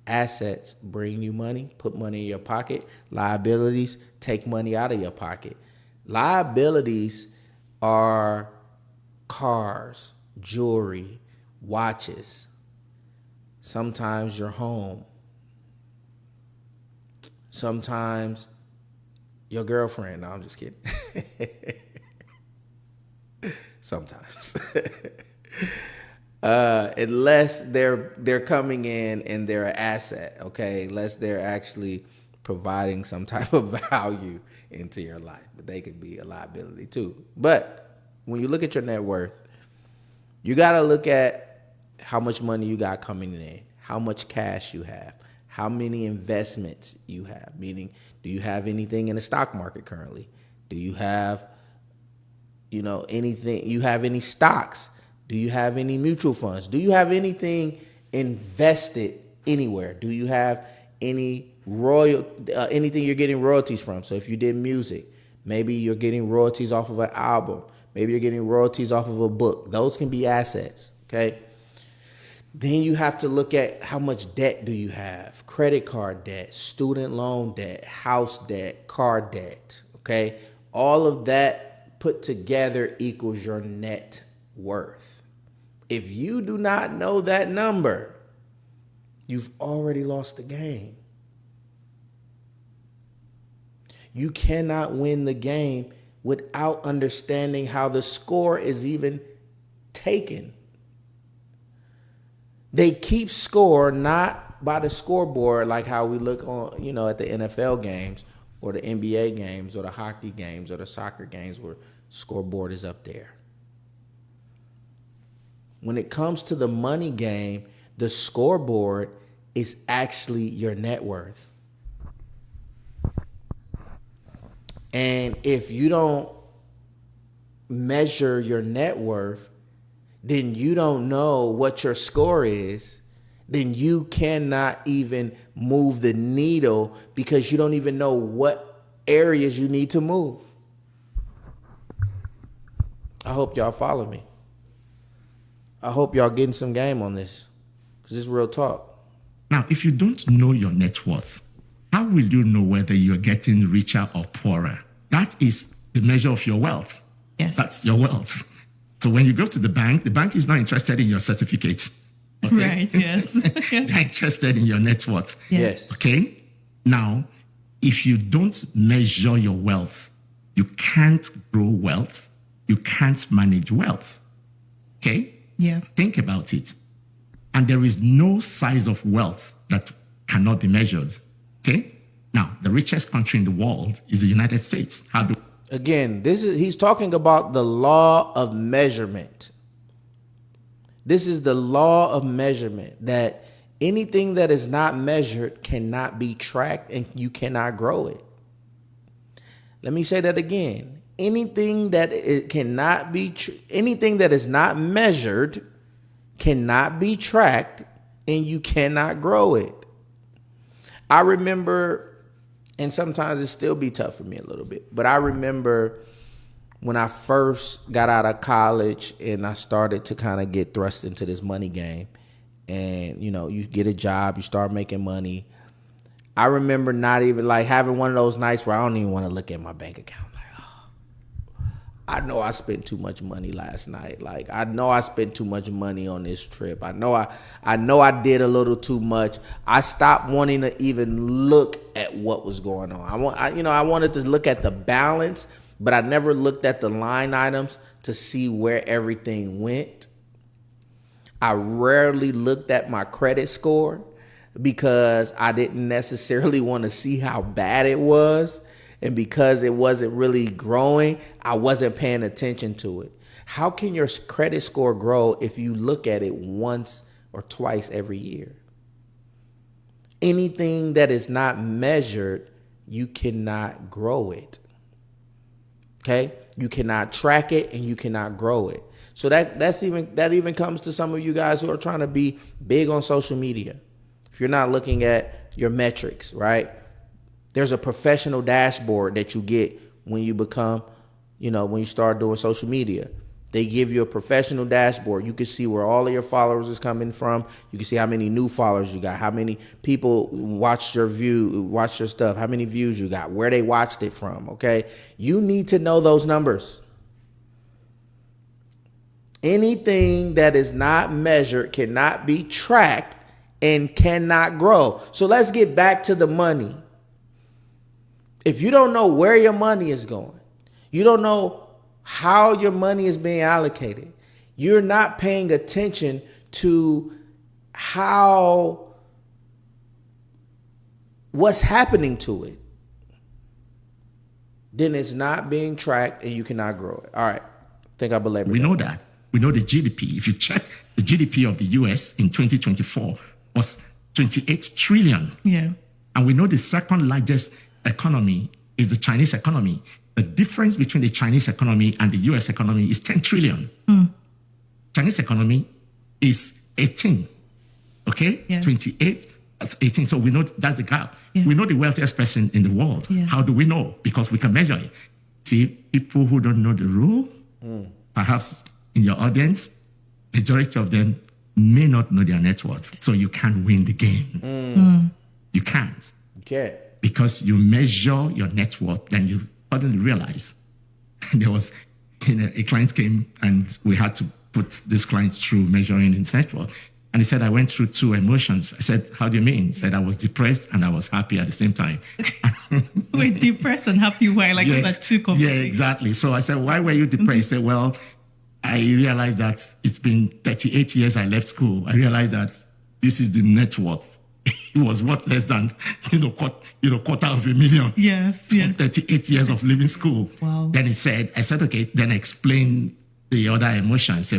Assets bring you money, put money in your pocket. Liabilities take money out of your pocket. Liabilities are cars, jewelry, watches, sometimes your home, sometimes your girlfriend. No, I'm just kidding. Sometimes. Unless they're coming in and they're an asset, okay? Unless they're actually providing some type of value into your life. But they could be a liability too. But when you look at your net worth, you got to look at how much money you got coming in, how much cash you have, how many investments you have, meaning do you have anything in the stock market currently? Do you have, anything? You have any stocks? Do you have any mutual funds? Do you have anything invested anywhere? Do you have any anything you're getting royalties from? So if you did music, maybe you're getting royalties off of an album. Maybe you're getting royalties off of a book. Those can be assets, okay? Then you have to look at how much debt do you have? Credit card debt, student loan debt, house debt, car debt, okay? All of that put together equals your net worth. If you do not know that number, you've already lost the game. You cannot win the game without understanding how the score is even taken. They keep score not by the scoreboard like how we look on, at the NFL games or the NBA games or the hockey games or the soccer games where scoreboard is up there. When it comes to the money game, the scoreboard is actually your net worth. And if you don't measure your net worth, then you don't know what your score is, then you cannot even move the needle because you don't even know what areas you need to move. I hope y'all follow me. I hope y'all getting some game on this because this is real talk. Now, if you don't know your net worth, how will you know whether you're getting richer or poorer? That is the measure of your wealth. Yes. That's your wealth. So when you go to the bank is not interested in your certificate. Okay? Right, yes. They're interested in your net worth. Yeah. Yes. Okay? Now, if you don't measure your wealth, You can't grow wealth. You can't manage wealth. Okay? Yeah. Think about it. And there is no size of wealth that cannot be measured. Okay? Now, the richest country in the world is the United States. How do Again, he's talking about the law of measurement. This is the law of measurement, that anything that is not measured cannot be tracked and you cannot grow it. Let me say that again. Anything that anything that is not measured cannot be tracked and you cannot grow it. I remember, and sometimes it still be tough for me a little bit, but I remember when I first got out of college and I started to kind of get thrust into this money game, and you get a job, you start making money. I remember not even like having one of those nights where I don't even want to look at my bank account. I know I spent too much money last night. Like, I know I spent too much money on this trip. I know I did a little too much. I stopped wanting to even look at what was going on. I wanted to look at the balance, but I never looked at the line items to see where everything went. I rarely looked at my credit score because I didn't necessarily want to see how bad it was. And because it wasn't really growing, I wasn't paying attention to it. How can your credit score grow if you look at it once or twice every year? Anything that is not measured, you cannot grow it. Okay? You cannot track it and you cannot grow it. So that even comes to some of you guys who are trying to be big on social media. If you're not looking at your metrics, right? There's a professional dashboard that you get when you become, when you start doing social media. They give you a professional dashboard. You can see where all of your followers is coming from. You can see how many new followers you got, how many people watched your stuff, how many views you got, where they watched it from, okay? You need to know those numbers. Anything that is not measured cannot be tracked and cannot grow. So let's get back to the money. If you don't know where your money is going, you don't know how your money is being allocated, you're not paying attention to what's happening to it, then it's not being tracked and you cannot grow it. All right. I think I belabored. We know that. We know the GDP. If you check the GDP of the US in 2024 was 28 trillion. Yeah. And we know the second largest economy is the Chinese economy. The difference between the Chinese economy and the US economy is 10 trillion. Chinese economy is 18. Okay? Yeah. 28, that's 18. So we know that's the gap. Yeah. We know the wealthiest person in the world. Yeah. How do we know? Because we can measure it. See, people who don't know the rule, perhaps in your audience, majority of them may not know their net worth. So you can't win the game. You can't. Okay. Because you measure your net worth, then you suddenly realize there was a client came and we had to put this client through measuring his net worth. And he said, I went through two emotions. I said, how do you mean? He said, I was depressed and I was happy at the same time. Wait, depressed and happy? Why? Like, Yes. those are two completely. Yeah, exactly. So I said, why were you depressed? He said, well, I realized that it's been 38 years I left school. I realized that this is the net worth. It was worth less than, quarter of a million. Yes, yeah. 38 years of leaving school. Wow. Then I said, okay, then I explained the other emotions.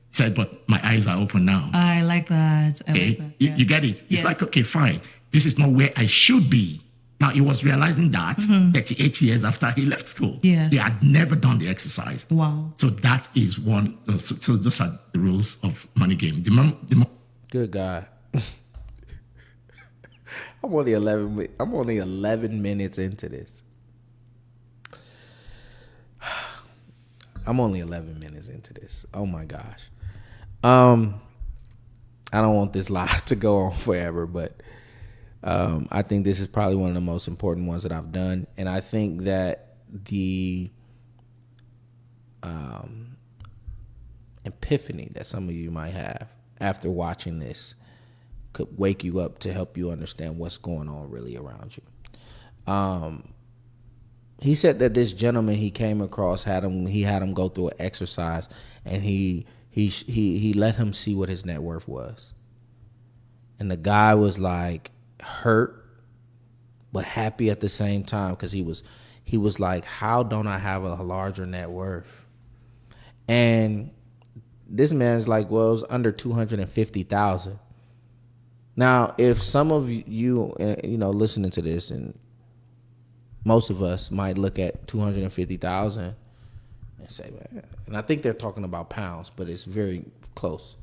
Said, but my eyes are open now. I like that. Okay? Yeah. You get it? It's Yes. like, okay, fine. This is not where I should be. Now, he was realizing that 38 years after he left school. Yeah. He had never done the exercise. Wow. So that is one. So those are the rules of money game. Good God. I'm only 11 minutes into this. I'm only 11 minutes into this. Oh my gosh. I don't want this live to go on forever, but I think this is probably one of the most important ones that I've done. And I think that the epiphany that some of you might have after watching this could wake you up to help you understand what's going on really around you. he said that this gentleman he came across had him go through an exercise, and he let him see what his net worth was. And the guy was like hurt but happy at the same time, because he was like, how don't I have a larger net worth? And this man's like, well, it was under 250,000. Now, if some of you listening to this, and most of us might look at 250,000 and say, man, and I think they're talking about pounds, but it's very close.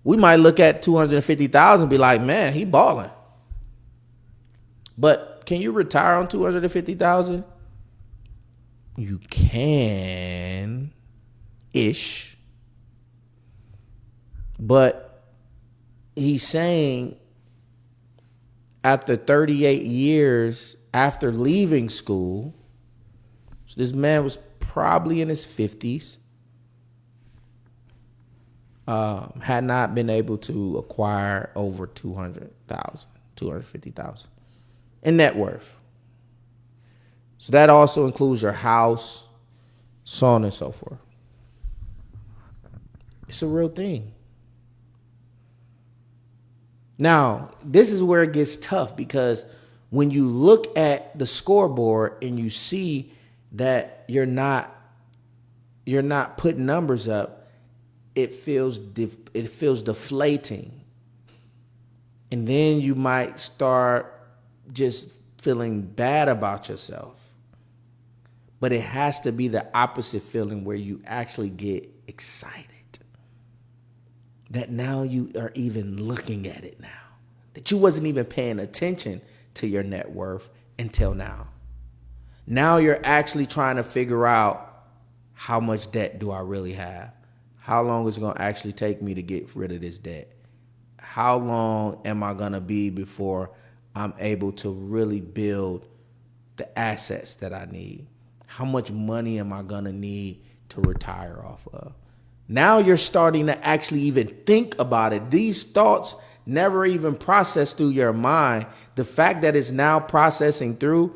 We might look at 250,000 and be like, man, he balling. But can you retire on 250,000? You can, ish. But he's saying after 38 years after leaving school, so this man was probably in his 50s, had not been able to acquire over 250,000 in net worth. So that also includes your house, so on and so forth. It's a real thing. Now, this is where it gets tough, because when you look at the scoreboard and you see that you're not putting numbers up, it feels deflating. And then you might start just feeling bad about yourself. But it has to be the opposite feeling, where you actually get excited. That now you are even looking at it now. That you wasn't even paying attention to your net worth until now. Now you're actually trying to figure out, how much debt do I really have? How long is it going to actually take me to get rid of this debt? How long am I going to be before I'm able to really build the assets that I need? How much money am I going to need to retire off of? Now you're starting to actually even think about it. These thoughts never even process through your mind. The fact that it's now processing through,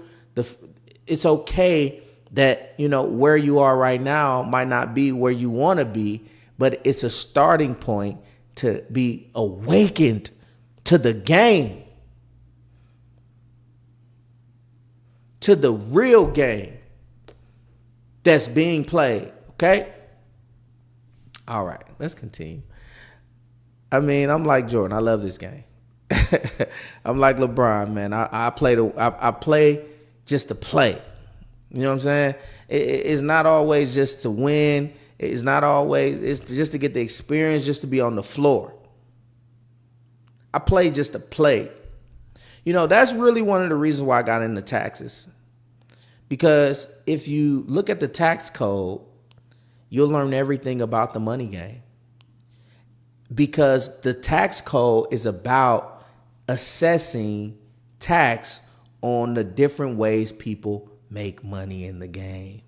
it's okay that, where you are right now might not be where you want to be, but it's a starting point to be awakened to the game, to the real game that's being played. Okay? All right, let's continue. I mean, I'm like Jordan. I love this game. I'm like LeBron, man. I play just to play. You know what I'm saying? It's not always just to win. It's not always. It's just to get the experience, just to be on the floor. I play just to play. That's really one of the reasons why I got into taxes. Because if you look at the tax code, you'll learn everything about the money game. Because the tax code is about assessing tax on the different ways people make money in the game.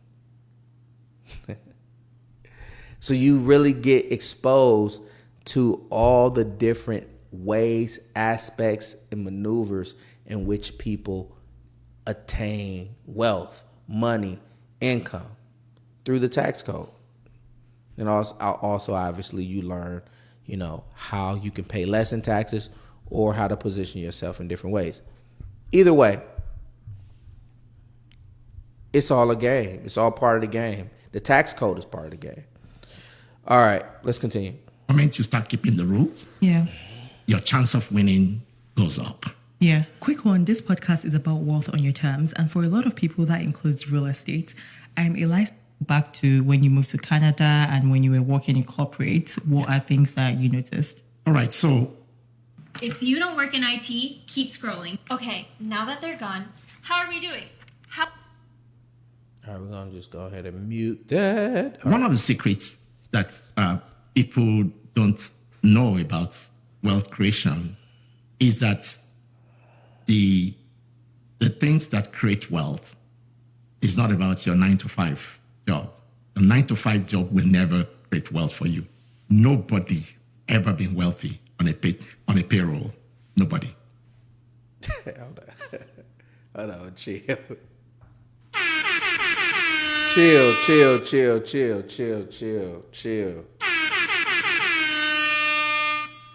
So you really get exposed to all the different ways, aspects, and maneuvers in which people attain wealth, money, income through the tax code. And also obviously you learn, how you can pay less in taxes or how to position yourself in different ways. Either way, it's all a game. It's all part of the game. The tax code is part of the game. All right, let's continue. The moment you start keeping the rules, your chance of winning goes up. Yeah. Quick one. This podcast is about wealth on your terms. And for a lot of people, that includes real estate. I'm Elias. Back to when you moved to Canada and when you were working in corporate, what are things that you noticed? All right. So If you don't work in IT, keep scrolling. Okay, now that they're gone, how are we doing? All right, we're going to just go ahead and mute that. one of the secrets that people don't know about wealth creation is that the things that create wealth is not about your 9-to-5 job. A 9-to-5 job will never create wealth for you. Nobody ever been wealthy on a payroll. Nobody. Hold on, chill. chill.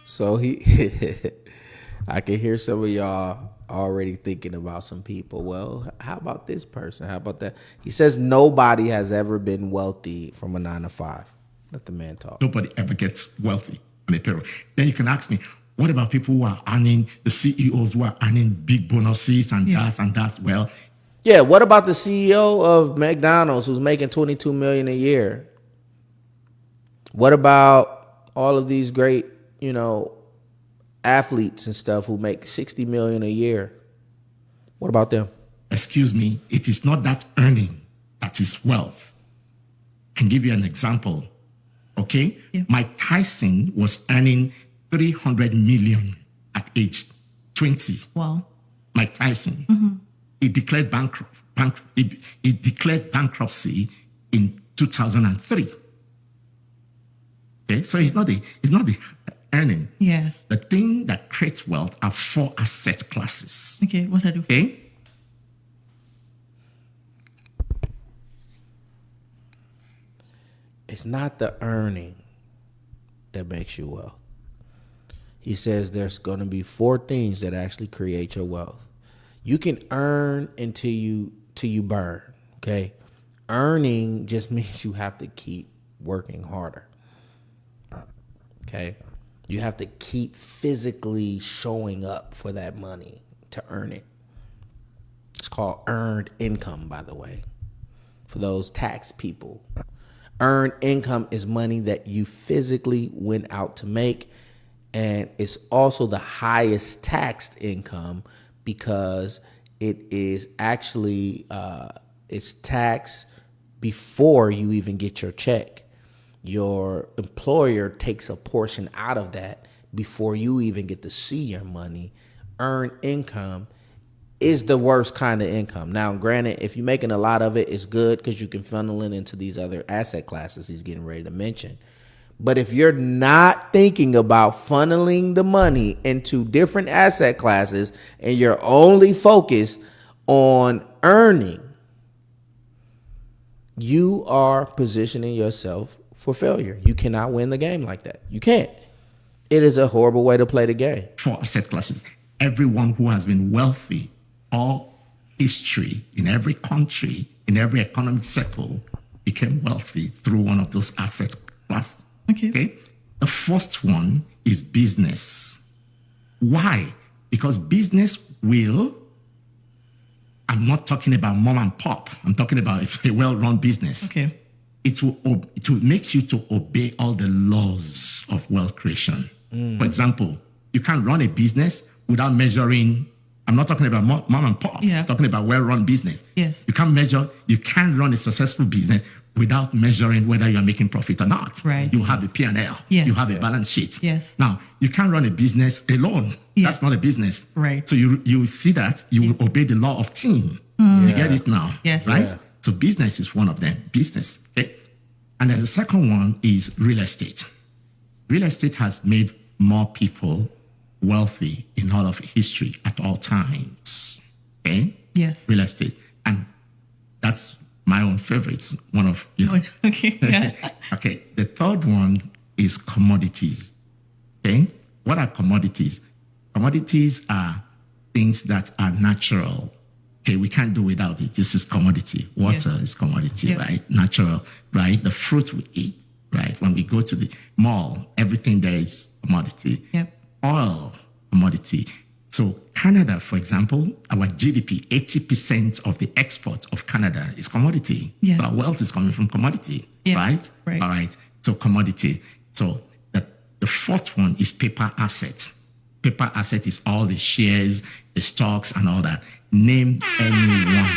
So I can hear some of y'all already thinking about some people. Well, how about this person? How about that? He says nobody has ever been wealthy from a 9 to 5. Let the man talk. Nobody ever gets wealthy on a payroll. Then you can ask me, what about people who are earning, the CEOs who are earning big bonuses and that? Well, yeah, what about the CEO of McDonald's who's making $22 million a year? What about all of these great, athletes and stuff who make $60 million a year? What about them? excuse me, it is not that earning that is wealth. I can give you an example. Okay? Yeah. Mike Tyson was earning 300 million at age 20. Wow. Mike Tyson. He declared he declared bankruptcy in 2003. Okay, so it's not the earning. Yes. The thing that creates wealth are 4 asset classes. Okay, what are the Okay? It's not the earning that makes you wealth. He says there's going to be 4 things that actually create your wealth. You can earn until you burn, okay? Earning just means you have to keep working harder, okay? You have to keep physically showing up for that money to earn it. It's called earned income, by the way, for those tax people. Earned income is money that you physically went out to make, and it's also the highest taxed income because it is actually it's taxed before you even get your check. Your employer takes a portion out of that before you even get to see your money. Earned income is the worst kind of income. Now, granted, if you're making a lot of it, it's good because you can funnel it into these other asset classes he's getting ready to mention. But if you're not thinking about funneling the money into different asset classes and you're only focused on earning, you are positioning yourself for failure. You cannot win the game like that. You can't. It is a horrible way to play the game. 4 asset classes. Everyone who has been wealthy all history in every country, in every economic cycle, became wealthy through one of those asset classes. Okay. The first one is business. Why? Because business will, I'm not talking about mom and pop. I'm talking about a well-run business. Okay. It will make you to obey all the laws of wealth creation. For example, you can't run a business without measuring. I'm not talking about mom and pop. Yeah. I'm talking about well-run business. Yes. You can't run a successful business without measuring whether you're making profit or not. Right. You have a P&L. Yes. You have a balance sheet. Yes. Now, you can't run a business alone. Yes. That's not a business. Right. So you see that you will obey the law of team. You get it now. Yes. Right? Yeah. So business is one of them. Business. Okay? And then the second one is real estate. Real estate has made more people wealthy in all of history at all times. Okay? Yes. Real estate. And that's my own favorites. One of, Okay. Yeah. Okay. The third one is commodities. Okay? What are commodities? Commodities are things that are natural. Okay, we can't do without it. This is commodity. Water is commodity, right? Natural, right? The fruit we eat, right? When we go to the mall, everything there is commodity. Yep. Oil, commodity. So Canada, for example, our GDP, 80% of the export of Canada is commodity. Yeah. So our wealth is coming from commodity, Yeah, right? right. All right. So commodity. So the fourth one is paper asset. Paper asset is all the shares, the stocks, and all that. Name anyone.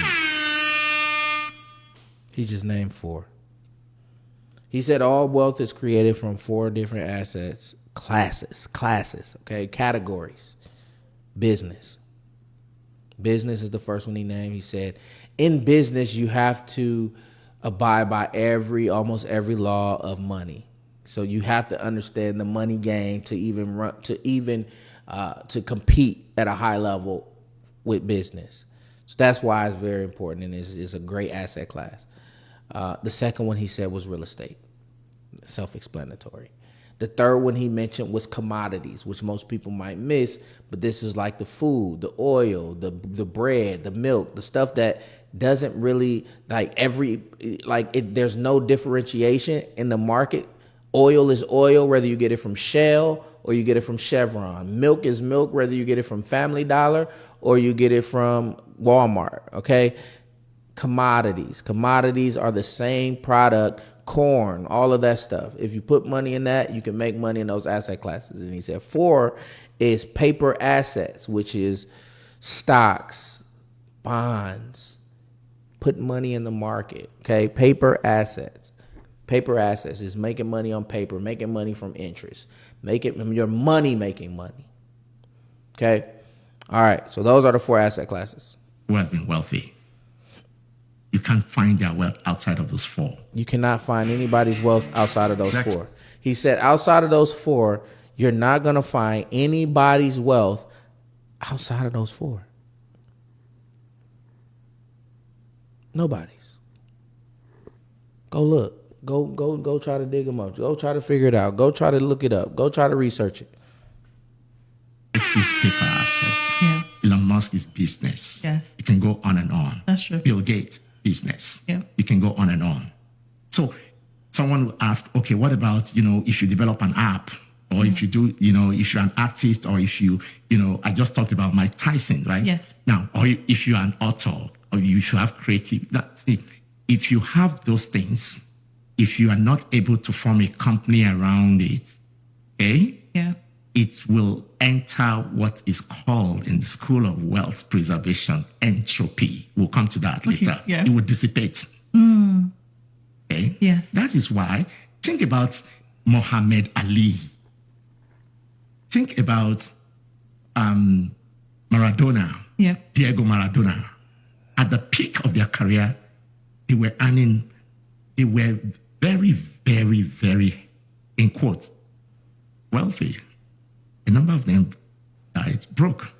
He just named 4. He said all wealth is created from 4 different assets, classes, okay, categories. Business. Business is the first one he named. He said, in business, you have to abide by almost every law of money. So you have to understand the money game to compete at a high level with business. So that's why it's very important, and it's a great asset class. The second one he said was real estate. Self-explanatory. The third one he mentioned was commodities, which most people might miss, but this is like the food, the oil, the bread, the milk, the stuff that doesn't really there's no differentiation in the market. Oil is oil, whether you get it from Shell or you get it from Chevron. Milk is milk, whether you get it from Family Dollar or you get it from Walmart, okay? Commodities are the same product. Corn, all of that stuff. If you put money in that, you can make money in those asset classes. And he said 4 is paper assets, which is stocks, bonds, put money in the market. Okay, paper assets. Paper assets is making money on paper, making money from interest, your money making money. Okay, all right. So those are the 4 asset classes. Who has been wealthy? You can't find their wealth outside of those 4. You cannot find anybody's wealth outside of those Next. 4. He said outside of those 4, you're not going to find anybody's wealth outside of those 4. Nobody's. Go look. Go try to dig them up. Go try to figure it out. Go try to look it up. Go try to research it. His paper assets. Yeah. Elon Musk's business. Yes. You can go on and on. That's true. Bill Gates' business. Yeah. You can go on and on. So someone will ask, okay, what about, if you develop an app or if you do, if you're an artist or if you, I just talked about Mike Tyson, right? Yes. Now, or if you're an author or you should have creative, if you have those things, if you are not able to form a company around it, okay? Yeah. It will enter what is called in the School of Wealth Preservation entropy. We'll come to that later. Yeah. It will dissipate. Okay? Yes. That is why, think about Muhammad Ali. Think about Maradona, Yeah. Diego Maradona. At the peak of their career, they were very, very, very, in quotes, wealthy. A number of them died broke,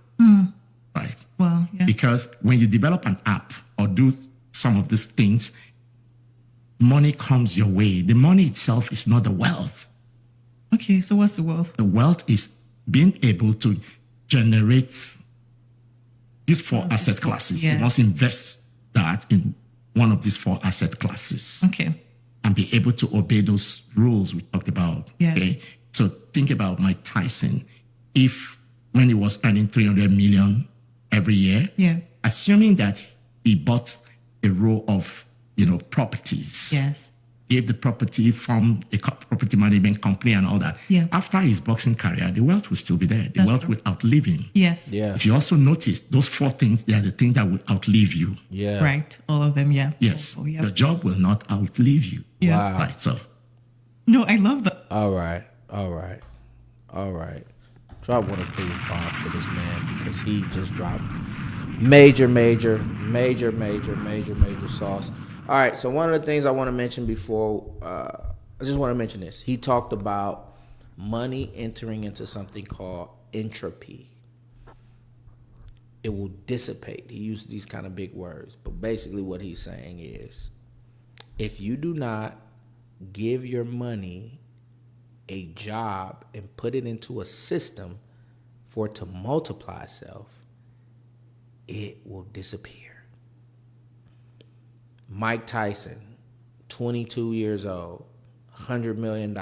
right? Well, yeah. Because when you develop an app or do some of these things, money comes your way. The money itself is not the wealth. Okay, so what's the wealth? The wealth is being able to generate these 4 asset classes. Yeah. You must invest that in one of these 4 asset classes. Okay. And be able to obey those rules we talked about. Yeah. Okay? So think about Mike Tyson. If when he was earning 300 million every year, Yeah. assuming that he bought a row of, properties, Yes. gave the property from a property management company and all that. Yeah. After his boxing career, the wealth will still be there. The wealth will outlive him. Yes. Yeah. If you also notice, those 4 things, they are the things that will outlive you. Yeah. Right. All of them. Yeah. Yes. Oh, yeah. The job will not outlive you. Yeah. Wow. Right. So No, I love that. All right. Drop one of please bombs for this man because he just dropped major sauce. All right, so one of the things I want to mention before, I just want to mention this. He talked about money entering into something called entropy. It will dissipate. He used these kind of big words, but basically what he's saying is if you do not give your money a job and put it into a system for it to multiply itself, it will disappear. Mike Tyson, 22 years old, $100 million,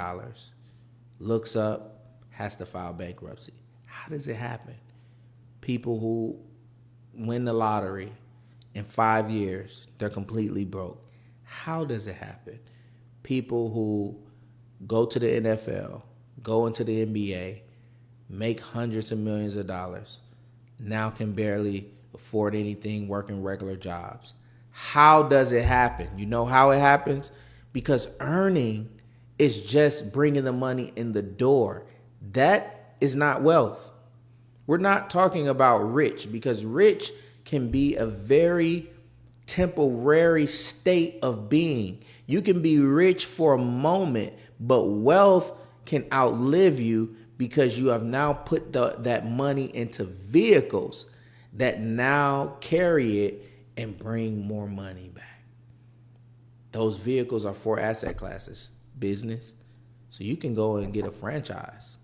looks up, has to file bankruptcy. How does it happen? People who win the lottery in 5 years, they're completely broke. How does it happen? People who go to the NFL, go into the NBA, make hundreds of millions of dollars, now can barely afford anything, working regular jobs. How does it happen? You know how it happens? Because earning is just bringing the money in the door. That is not wealth. We're not talking about rich, because rich can be a very temporary state of being. You can be rich for a moment, but wealth can outlive you because you have now put that money into vehicles that now carry it and bring more money back. Those vehicles are 4 asset classes. Business. So you can go and get a franchise.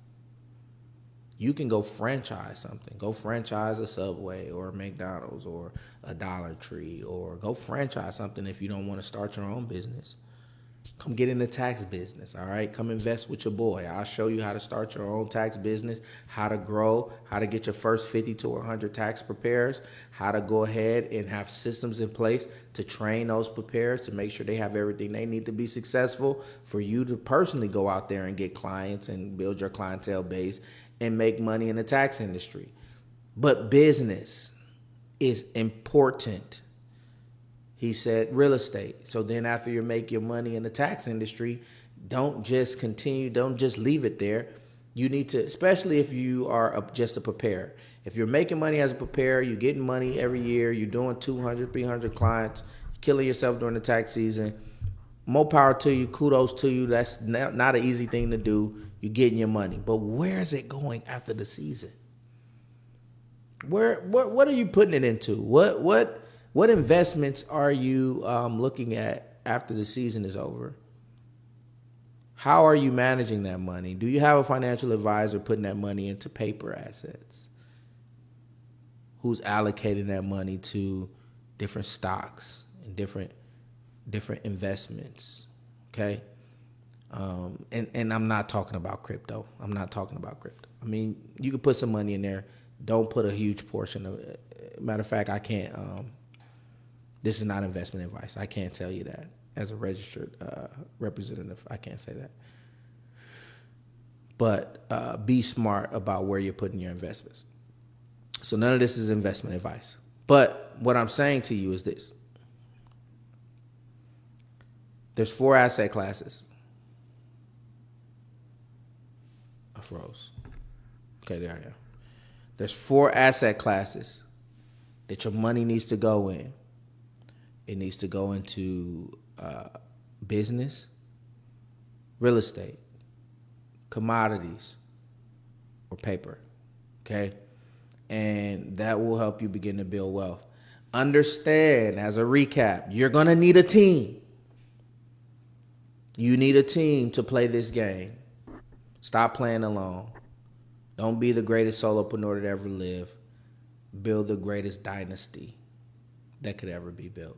You can go franchise something. Go franchise a Subway or a McDonald's or a Dollar Tree, or go franchise something if you don't want to start your own business. Come get in the tax business, all right? Come invest with your boy. I'll show you how to start your own tax business, how to grow, how to get your first 50 to 100 tax preparers, how to go ahead and have systems in place to train those preparers to make sure they have everything they need to be successful, for you to personally go out there and get clients and build your clientele base and make money in the tax industry. But business is important. He said real estate. So then after you make your money in the tax industry, don't just leave it there. You need to, especially if you are just a preparer. If you're making money as a preparer, you're getting money every year, you're doing 200, 300 clients, killing yourself during the tax season, more power to you, kudos to you. That's not an easy thing to do. You're getting your money. But where is it going after the season? What are you putting it into? What investments are you looking at after the season is over? How are you managing that money? Do you have a financial advisor putting that money into paper assets? Who's allocating that money to different stocks and different investments? Okay. And I'm not talking about crypto. I mean, you can put some money in there. Don't put a huge portion of it. Matter of fact, I can't. This is not investment advice. I can't tell you that as a registered representative. I can't say that. But be smart about where you're putting your investments. So none of this is investment advice. But what I'm saying to you is this. There's 4 asset classes. I froze. Okay, there I am. There's 4 asset classes that your money needs to go in. It needs to go into business, real estate, commodities, or paper. Okay? And that will help you begin to build wealth. Understand, as a recap, you're going to need a team. You need a team to play this game. Stop playing alone. Don't be the greatest solopreneur that ever lived. Build the greatest dynasty that could ever be built.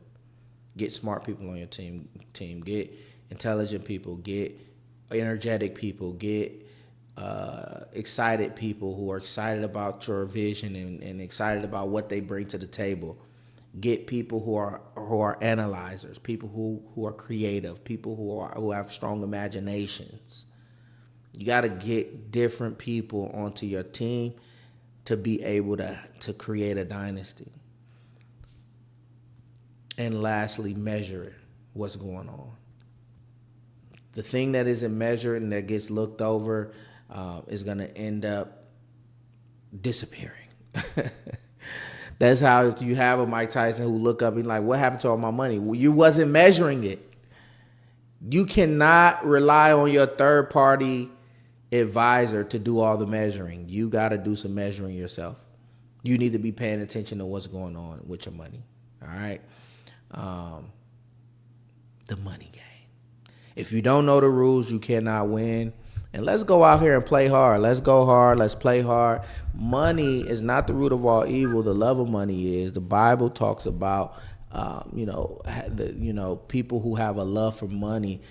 Get smart people on your team. Get intelligent people. Get energetic people. Get excited people who are excited about your vision and excited about what they bring to the table. Get people who are analyzers, people who are creative, people who have strong imaginations. You got to get different people onto your team to be able to create a dynasty. And lastly, measure what's going on. The thing that isn't measured and that gets looked over is going to end up disappearing. That's how, if you have a Mike Tyson who look up and like, what happened to all my money? Well, you wasn't measuring it. You cannot rely on your third party advisor to do all the measuring. You got to do some measuring yourself. You need to be paying attention to what's going on with your money. All right. The money game. If you don't know the rules, you cannot win. And let's go out here and play hard. Let's go hard. Let's play hard. Money is not the root of all evil. The love of money is. The Bible talks about, people who have a love for money,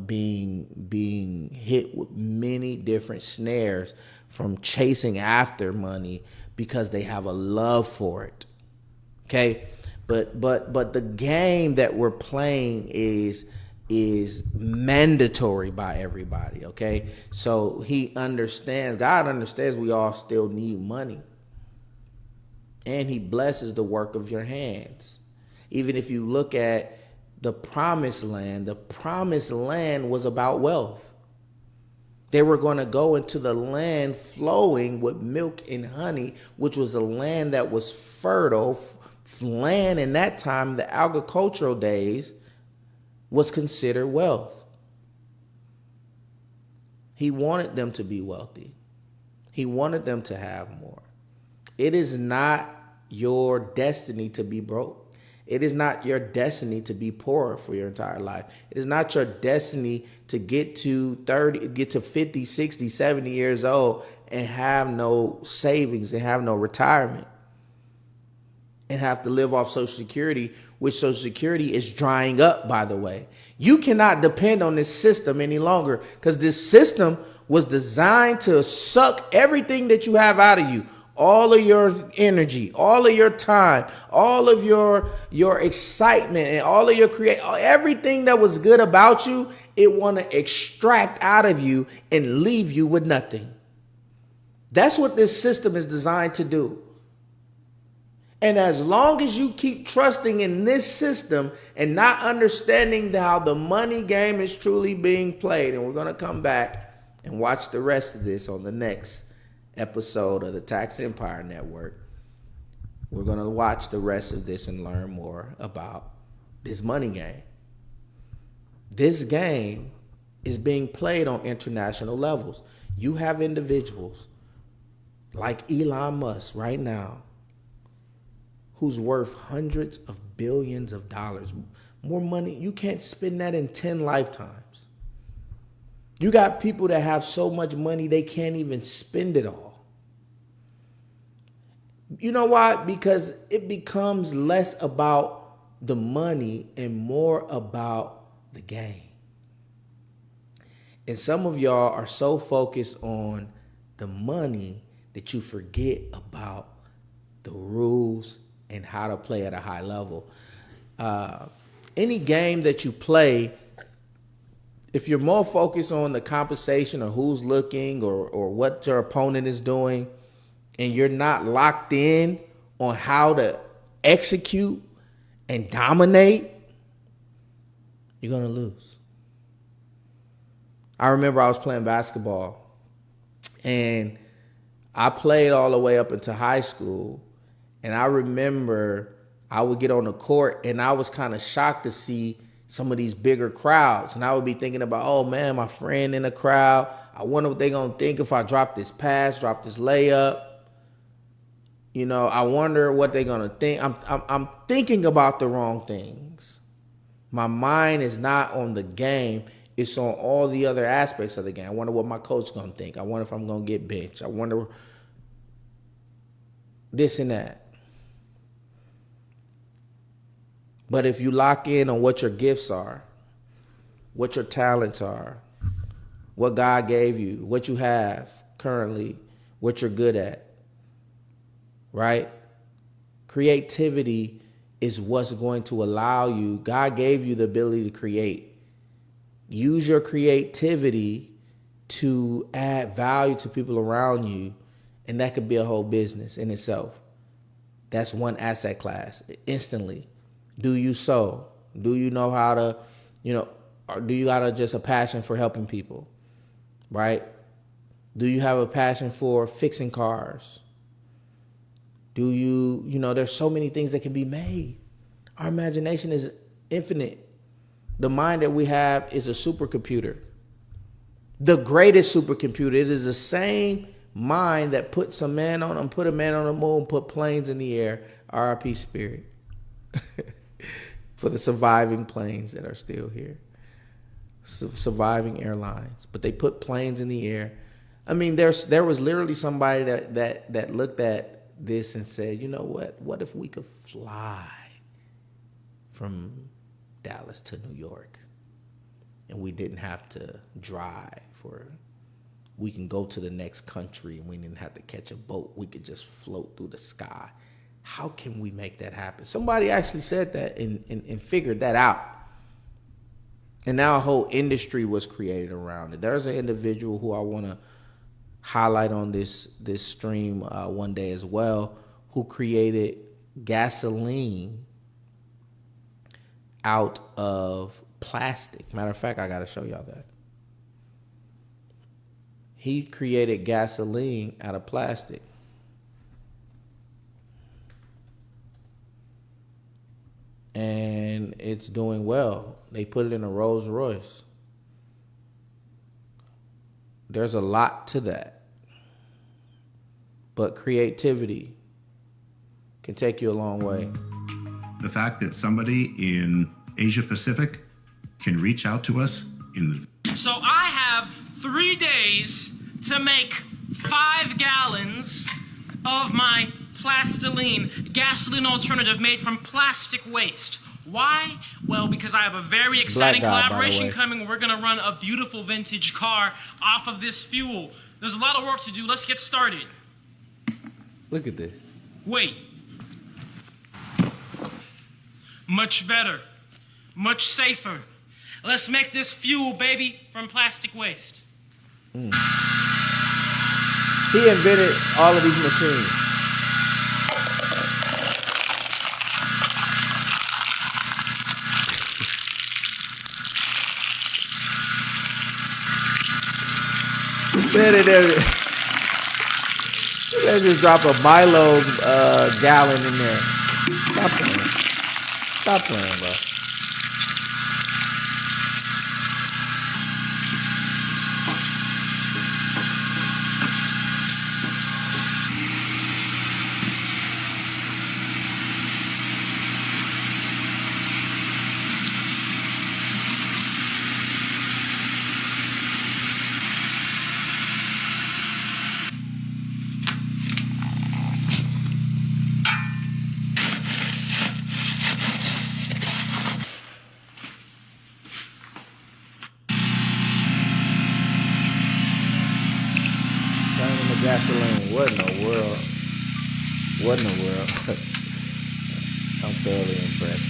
being hit with many different snares from chasing after money because they have a love for it. Okay, but the game that we're playing is mandatory by everybody. Okay, so God understands we all still need money, and He blesses the work of your hands. Even if you look at the promised land was about wealth. They were going to go into the land flowing with milk and honey, which was a land that was fertile. Land in that time, the agricultural days, was considered wealth. He wanted them to be wealthy. He wanted them to have more. It is not your destiny to be broke. It is not your destiny to be poor for your entire life. It is not your destiny to get to 50, 60, 70 years old and have no savings and have no retirement and have to live off Social Security, which Social Security is drying up, by the way. You cannot depend on this system any longer because this system was designed to suck everything that you have out of you. All of your energy, all of your time, all of your excitement, and all of your everything that was good about you, it want to extract out of you and leave you with nothing. That's what this system is designed to do. And as long as you keep trusting in this system and not understanding how the money game is truly being played, and we're going to come back and watch the rest of this on the next episode of the Tax Empire Network. We're going to watch the rest of this and learn more about this money game. This game is being played on international levels. You have individuals like Elon Musk right now who's worth hundreds of billions of dollars. More money, you can't spend that in 10 lifetimes. You got people that have so much money they can't even spend it all. You know why? Because it becomes less about the money and more about the game. And some of y'all are so focused on the money that you forget about the rules and how to play at a high level. Any game that you play, if you're more focused on the compensation or who's looking or what your opponent is doing, and you're not locked in on how to execute and dominate, you're going to lose. I remember I was playing basketball, and I played all the way up into high school, and I remember I would get on the court, and I was kind of shocked to see some of these bigger crowds. And I would be thinking about, oh, man, my friend in the crowd. I wonder what they're going to think if I drop this pass, drop this layup. You know, I wonder what they're going to think. I'm thinking about the wrong things. My mind is not on the game. It's on all the other aspects of the game. I wonder what my coach is going to think. I wonder if I'm going to get benched. I wonder this and that. But if you lock in on what your gifts are, what your talents are, what God gave you, what you have currently, what you're good at, right? Creativity is what's going to allow you. God gave you the ability to create. Use your creativity to add value to people around you, and that could be a whole business in itself. That's one asset class instantly. Do you sew? Do you know how to, or do you got just a passion for helping people, right? Do you have a passion for fixing cars? Do you, there's so many things that can be made. Our imagination is infinite. The mind that we have is a supercomputer. The greatest supercomputer. It is the same mind that put a man on the moon, put planes in the air. RIP Spirit. For the surviving planes that are still here. Surviving airlines. But they put planes in the air. I mean, there was literally somebody that looked at this and said, you know what? What if we could fly from Dallas to New York and we didn't have to drive, or we can go to the next country and we didn't have to catch a boat. We could just float through the sky. How can we make that happen? Somebody actually said that and figured that out. And now a whole industry was created around it. There's an individual who I want to highlight on this stream one day as well, who created gasoline out of plastic. Matter of fact, I got to show y'all that. He created gasoline out of plastic. And it's doing well. They put it in a Rolls Royce. There's a lot to that. But creativity can take you a long way. the fact that somebody in Asia Pacific can reach out to us in the... So I have 3 days to make 5 gallons of my Plastiline gasoline alternative made from plastic waste. Why? Well, because I have a very exciting collaboration coming. We're gonna run a beautiful vintage car off of this fuel. There's a lot of work to do. Let's get started. Look at this. Wait. Much better. Much safer. Let's make this fuel, baby, from plastic waste. He invented all of these machines. Let's just drop a Milo gallon in there. Stop playing. Stop playing, bro. Gasoline. What in the world? What in the world? I'm thoroughly impressed.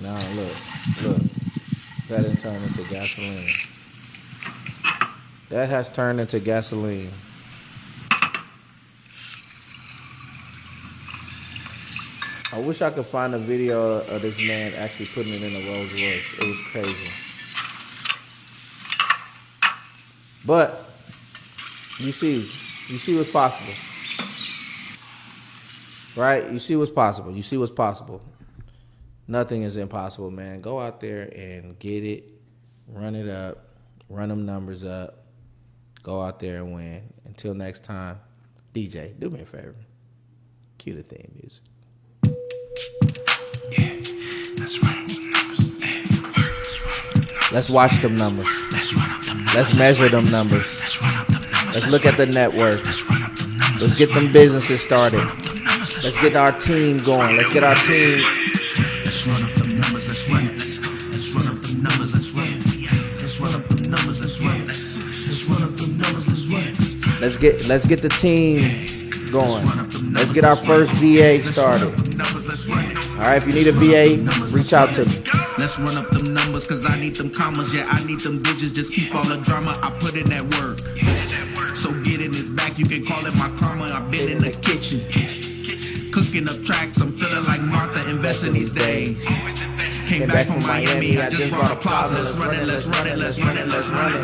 Now look. That didn't turn into gasoline. That has turned into gasoline. I wish I could find a video of this man actually putting it in a Rolls Royce. It was crazy. But you see what's possible. Right? You see what's possible. You see what's possible. Nothing is impossible, man. Go out there and get it. Run it up. Run them numbers up. Go out there and win. Until next time, DJ, do me a favor. Cue the theme music. Yeah, let's run up them numbers. Let's watch them numbers. Let's measure them numbers. Let's look at the net worth. Let's get them businesses started. Let's get our team going. Let's get our team. Let's run up them numbers. Let's run it. Let's run up them numbers. Let's run it. Let's run up them numbers. Let's run it. Let's run up them numbers. Let's run it. Let's get the team going. Let's get our first VA started. All right, if you need a VA, reach out to me. Let's run up them numbers, cause I need them commas. Yeah, I need them digits. Just keep all the drama. I put in that work. So get in this back. You can call it my karma. I've been in the kitchen, cooking up tracks. I'm feeling like Martha, investing these days. Came back from Miami. I just brought a plaza. Let's run it. Let's run it. Let's run it. Let's run it.